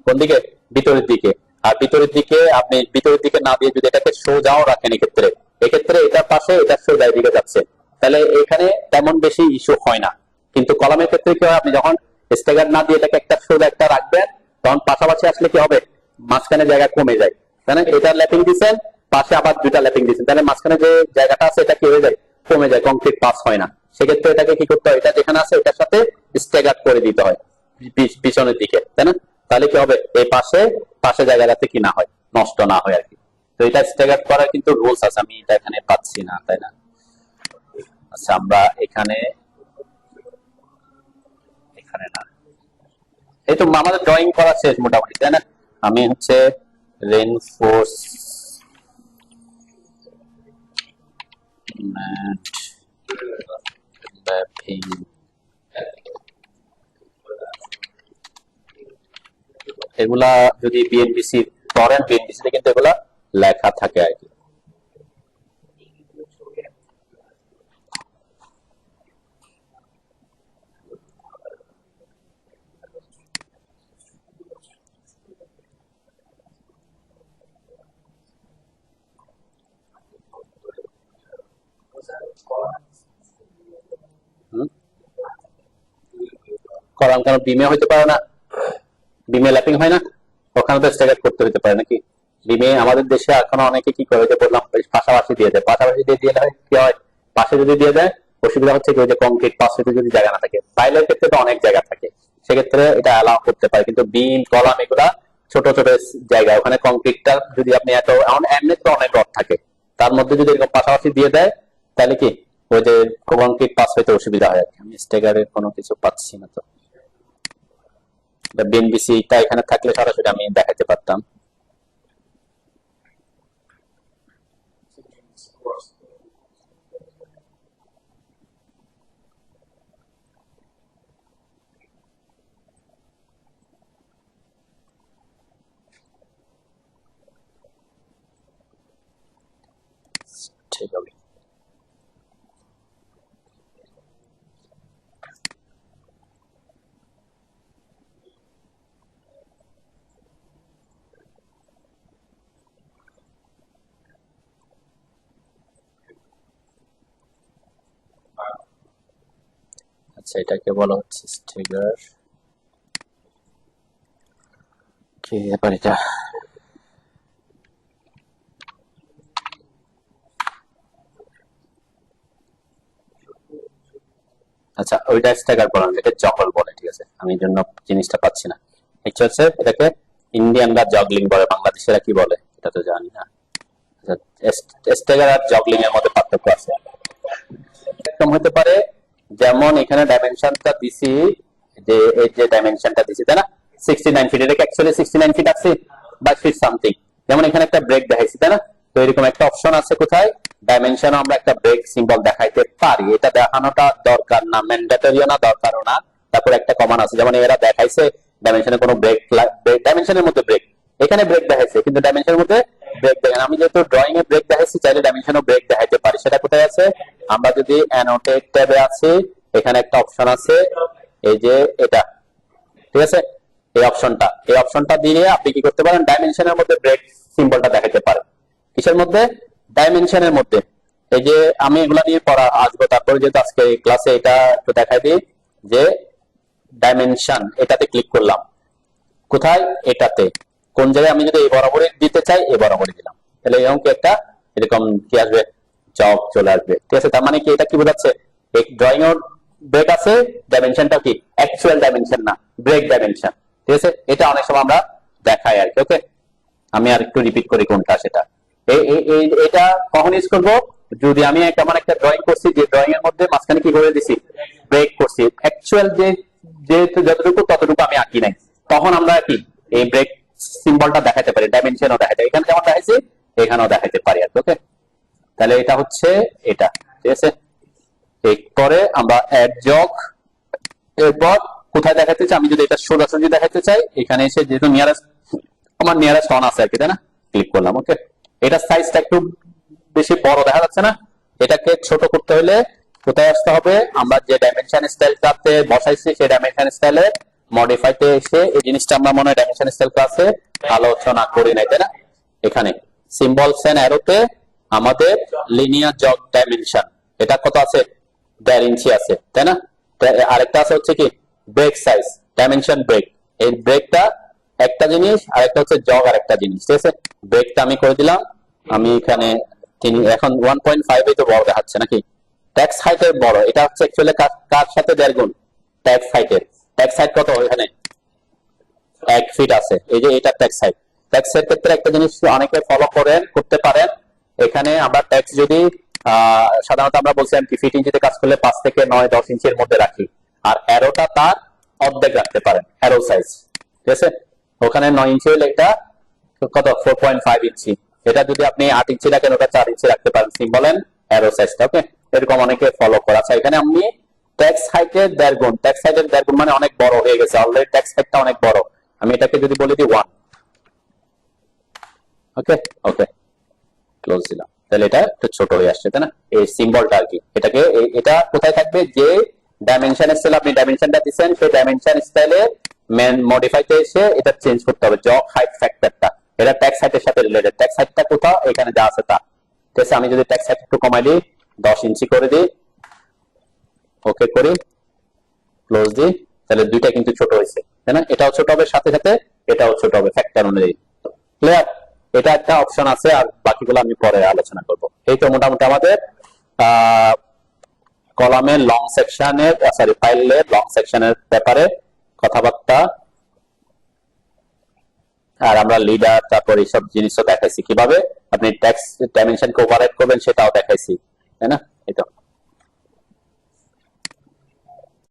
কোন দিকে? ভিতরের দিকে। আর ভিতরের দিকে আপনি ভিতরের দিকে না দিয়ে যদি এটাকে সোজাও রাখেন, এক্ষেত্রে এটার পাশে এটা সোজা দিকে যাচ্ছে, তাহলে এখানে তেমন বেশি ইস্যু হয় না। কিন্তু কলামের ক্ষেত্রে কি হয়, আপনি যখন স্ট্যাগার না দিয়ে এটাকে একটা সোজা একটা রাখবেন, তখন পাশাপাশি আসলে কি হবে, মাঝখানে জায়গা কমে যায়, তাই না? এটা ল্যাপিং দিচ্ছেন, পাশে আবার দুইটা ল্যাপিং দিচ্ছেন, তাহলে মাঝখানে যে জায়গাটা আছে এটা কি হয়ে যায়, কমে যায়, কংক্রিট পাস হয় না। সেক্ষেত্রে এটাকে কি করতে হয়, এটা যেখানে আছে এটার সাথে স্ট্যাগার করে দিতে হয় পিছনের দিকে, তাই না? তাহলে কি হবে, এই পাশে জায়গা যাতে কি না হয়, নষ্ট না হয় আর কি। তো এটা স্ট্যাগার করার কিন্তু রুলস আছে, আমি এটা এখানে পাচ্ছি না, তাই না? আচ্ছা, আমরা এখানে না, এই তো আমাদের ড্রয়িং করা শেষ মোটামুটি, তাই না? আমি হচ্ছে রেনফোর্স ম্যাপিং এগুলা যদি বিএনপিসি করেন, বিএনপিসি তে কিন্তু এগুলা লেখা থাকে আর কি। কলাম কেন বিমে হইতে পারে না? বিমে ল্যাপিং হয় না? ওখানে তো স্ট্যাগার করতে হইতে পারে নাকি? বিমে আমাদের দেশে এখনো অনেকে কি করে, যে বললাম পাশাপাশি দিয়ে দেয়, পাশাপাশি দিয়ে দিয়ে কি হয়, পাশে যদি দিয়ে দেয় অসুবিধা হচ্ছে কি, ওই যে কংক্রিট পাশে যদি জায়গা না থাকে, পাইলের ক্ষেত্রে তো অনেক জায়গা থাকে, সেক্ষেত্রে এটা অ্যালাউ করতে পারে। কিন্তু বিম কলাম এগুলা ছোট ছোট জায়গা, ওখানে কংক্রিটটা যদি আপনি এত এমনি তো অনেক রড থাকে, তার মধ্যে যদি এরকম পাশাপাশি দিয়ে দেয় তাহলে কি ওই যে কংক্রিট পাস হইতে অসুবিধা হয়। আমি স্টেগারের কোনো কিছু পাচ্ছি না তো, বিএনবিসিটা এখানে থাকলে সরাসরি আমি দেখাতে পারতাম। ঠিক আছে, আচ্ছা এটাকে বলা হচ্ছে স্টেগার। কি ব্যাপার এটা? আচ্ছা ওইটা স্ট্যাগার বলেন, এটা জগল বলে, ঠিক আছে, আমি এই জন্য জিনিসটা পাচ্ছি না। এটা হচ্ছে এটাকে ইন্ডিয়ানরা জগলিং বলে, বাংলাদেশিরা কি বলে এটা তো জানি না। স্ট্যাগার আর জগলিং এর মধ্যে পার্থক্য আছে। একদম হতে পারে, যেমন এখানে ডাইমেনশনটা দিছি, যে এই যে ডাইমেনশনটা দিছি তাই না 69 ফিট, এটাকে অ্যাকচুয়ালি 69 ফিট আছে বা ফিট সামথিং। যেমন এখানে একটা ব্রেক দেখাইছি তাই না, তো এরকম একটা অপশন আছে কোথায় ডাইমেনশন, আমরা একটা ব্রেক সিম্বল দেখাইতে পারি। এটা দেখানোটা দরকার না, ম্যান্ডেটরিও না, দরকারও না। তারপর একটা কমান আছে, যেমন এরা দেখাইছে ডাইমেনশনে কোনো ব্রেক, ডাইমেনশনের মধ্যে ব্রেক, এখানে ব্রেক দেখাইছে কিন্তু ডাইমেনশনের মধ্যে ব্রেক দেখেন। আমি যেহেতু ড্রয়িং এ ব্রেক দেখাইছি, চাইলে ডাইমেনশনও ব্রেক দেখাইতে পারি। সেটা কোথায় আছে? আমরা যদি অ্যানোটেট ট্যাবে আছি, এখানে একটা অপশন আছে, এই যে এটা, ঠিক আছে, এই অপশনটা দিয়ে আপনি কি করতে পারেন, ডাইমেনশনের মধ্যে ব্রেক সিম্বলটা দেখাতে পারেন। কিসের মধ্যে? ডাইমেনশনের মধ্যে। এই যে আমি এগুলা নিয়ে পড়া আসবো, তারপরে যেহেতু আজকে ক্লাসে এটা একটু দেখাই দিই, যে ডাইমেনশন এটাতে ক্লিক করলাম, কোথায়? এটাতে। কোন জায়গায় আমি যদি এই বরাবরই দিতে চাই, এই বরাবরই দিলাম, তাহলে এরকম কি একটা এরকম কি আসবে, জব চলে আসবে, ঠিক আছে। তার মানে কি এটা কি বোঝাচ্ছে, এই ড্রয়িং এর ব্রেক আছে, ডাইমেনশনটা কি অ্যাকচুয়াল ডাইমেনশন না, ব্রেক ডাইমেনশন, ঠিক আছে। এটা অনেক সময় আমরা দেখাই আর কি। ওকে, আমি আর একটু রিপিট করি কোনটা সেটা। এটা কখন ইউজ করবো? যদি আমি আমার একটা ড্রয়িং করছি, যে ড্রয়িং এর মধ্যে মাঝখানে কি করে দিছি, ব্রেক করছি, অ্যাকচুয়াল যে যতটুকু ততটুকু আমি আঁকি নাই, তখন আমরা কি এই ব্রেক সিম্বলটা দেখাতে পারি, ডাইমেনশনও দেখাতে, এখানে যেমন দেখাইছি এখানেও দেখাতে পারি আর। ওকে, তাহলে এটা হচ্ছে এটা, ঠিক আছে। এরপরে আমরা অ্যাড জগ, এরপর কোথায় দেখাতে চাই, আমি যদি এটা সোজাসুজি দেখাতে চাই, এখানে এসে যেহেতু নিয়ারেস্ট আমার নিয়ারেস্ট অন আছে আর কি, তাই না, ক্লিক করলাম। ওকে, এটা সাইজটা একটু বেশি বড় দেখা যাচ্ছে না, এটাকে ছোট করতে হলে কোথায় আসতে হবে, আমরা যে ডাইমেনশন স্টাইলটাতে বসাইছি সেই ডাইমেনশন স্টাইলে মডিফাইতে এসে, এই জিনিসটা আমরা মনে হয় ডাইমেনশন স্টাইল ক্লাসে আলোচনা করি নাই তাই না, এখানে সিম্বলস এন্ড অ্যারোতে আমাদের লিনিয়ার জগ ডাইমেনশন, এটা কত আছে, 1.5 ইঞ্চি আছে তাই না। আরেকটা আছে হচ্ছে কি ব্রেক সাইজ, ডাইমেনশন ব্রেক, এই ব্রেকটা একটা জিনিস, আর একটা হচ্ছে জগ আর একটা জিনিস, ঠিক আছে। ব্রেকটা আমি করে দিলাম, আমি এখানে এখন 1.5 তো বড় দেখাচ্ছে নাকি, ট্যাক্স হাইটের বড়, এটা হচ্ছে অ্যাকচুয়ালি কার সাথে 1.5 গুণ ট্যাক্স হাইটের। ট্যাক্স হাইট কত এখানে 1 ফিট আছে, এই যে এটা ট্যাক্স হাইট। ট্যাক্স এর ক্ষেত্রে একটা জিনিস অনেকে ফলো করেন, করতে পারেন, এখানে আমরা ট্যাক্স যদি সাধারণত আমরা বলছিলাম কি ফিট ইঞ্চিতে কাজ করলে 5 থেকে 9-10 ইঞ্চির মধ্যে রাখি, আর অ্যারোটা তার অর্ধেক রাখতে পারেন, অ্যারো সাইজ, ঠিক আছে। ওখানে 9 ইঞ্চি হলে এটা কত 4.5 ইঞ্চি, এটা যদি আপনি 8 ইঞ্চি রাখেন ওটা 4 ইঞ্চি রাখতে পারেন, সিম্বল এন্ড অ্যারো সাইজটা। ওকে, এরকম অনেকে ফলো করা আছে। এখানে আপনি টেক্সট হাইটের 1.5 গুণ, টেক্সট হাইটের 1.5 গুণ মানে অনেক বড় হয়ে গেছে অলরেডি, টেক্সট হাইটটা অনেক বড়। আমি এটাকে যদি বলি দিই 1, ওকে ওকে ক্লোজ দিলাম, তাহলে এটা একটু ছোট হয়ে আসছে, তাই না? এই সিম্বলটা আর কি, এটাকে এটা কোথায় থাকবে, যে ডাইমেনশন স্টাইল আপনি ডাইমেনশনটা দিবেন সেই ডাইমেনশন স্টাইলে মেন মডিফাইতে এসে এটা চেঞ্জ করতে হবে। জব হাইট ফ্যাক্টরটা এটা টেক্সট হাইটের সাথে রিলেটেড, টেক্সট হাইটটা কোথাও এখানে যা আছে তা। ঠিক আছে, আমি যদি টেক্সট হাইট একটু কমাই দিই 10 ইঞ্চি করে দিই, ওকে করি, ক্লোজ দিই, তাহলে দুইটা কিন্তু ছোট হয়েছে, তাই না? এটাও ছোট হবে, সাথে সাথে এটাও ছোট হবে ফ্যাক্টর অনুযায়ী। ক্লিয়ার? এটা একটা অপশন আছে, আর বাকিগুলো আমি পরে আলোচনা করব। এই তো মোটামুটি আমাদের কলামের লং সেকশনের, সরি ফাইলের লং সেকশনের ব্যাপারে কথাবার্তা। আর আমরা লিডার তারপর এইসব জিনিসও দেখাইছি, কিভাবে আপনি টেক্সট ডাইমেনশনকে ওভাররাইড করবেন সেটাও দেখাইছি, তাই না? এই তো।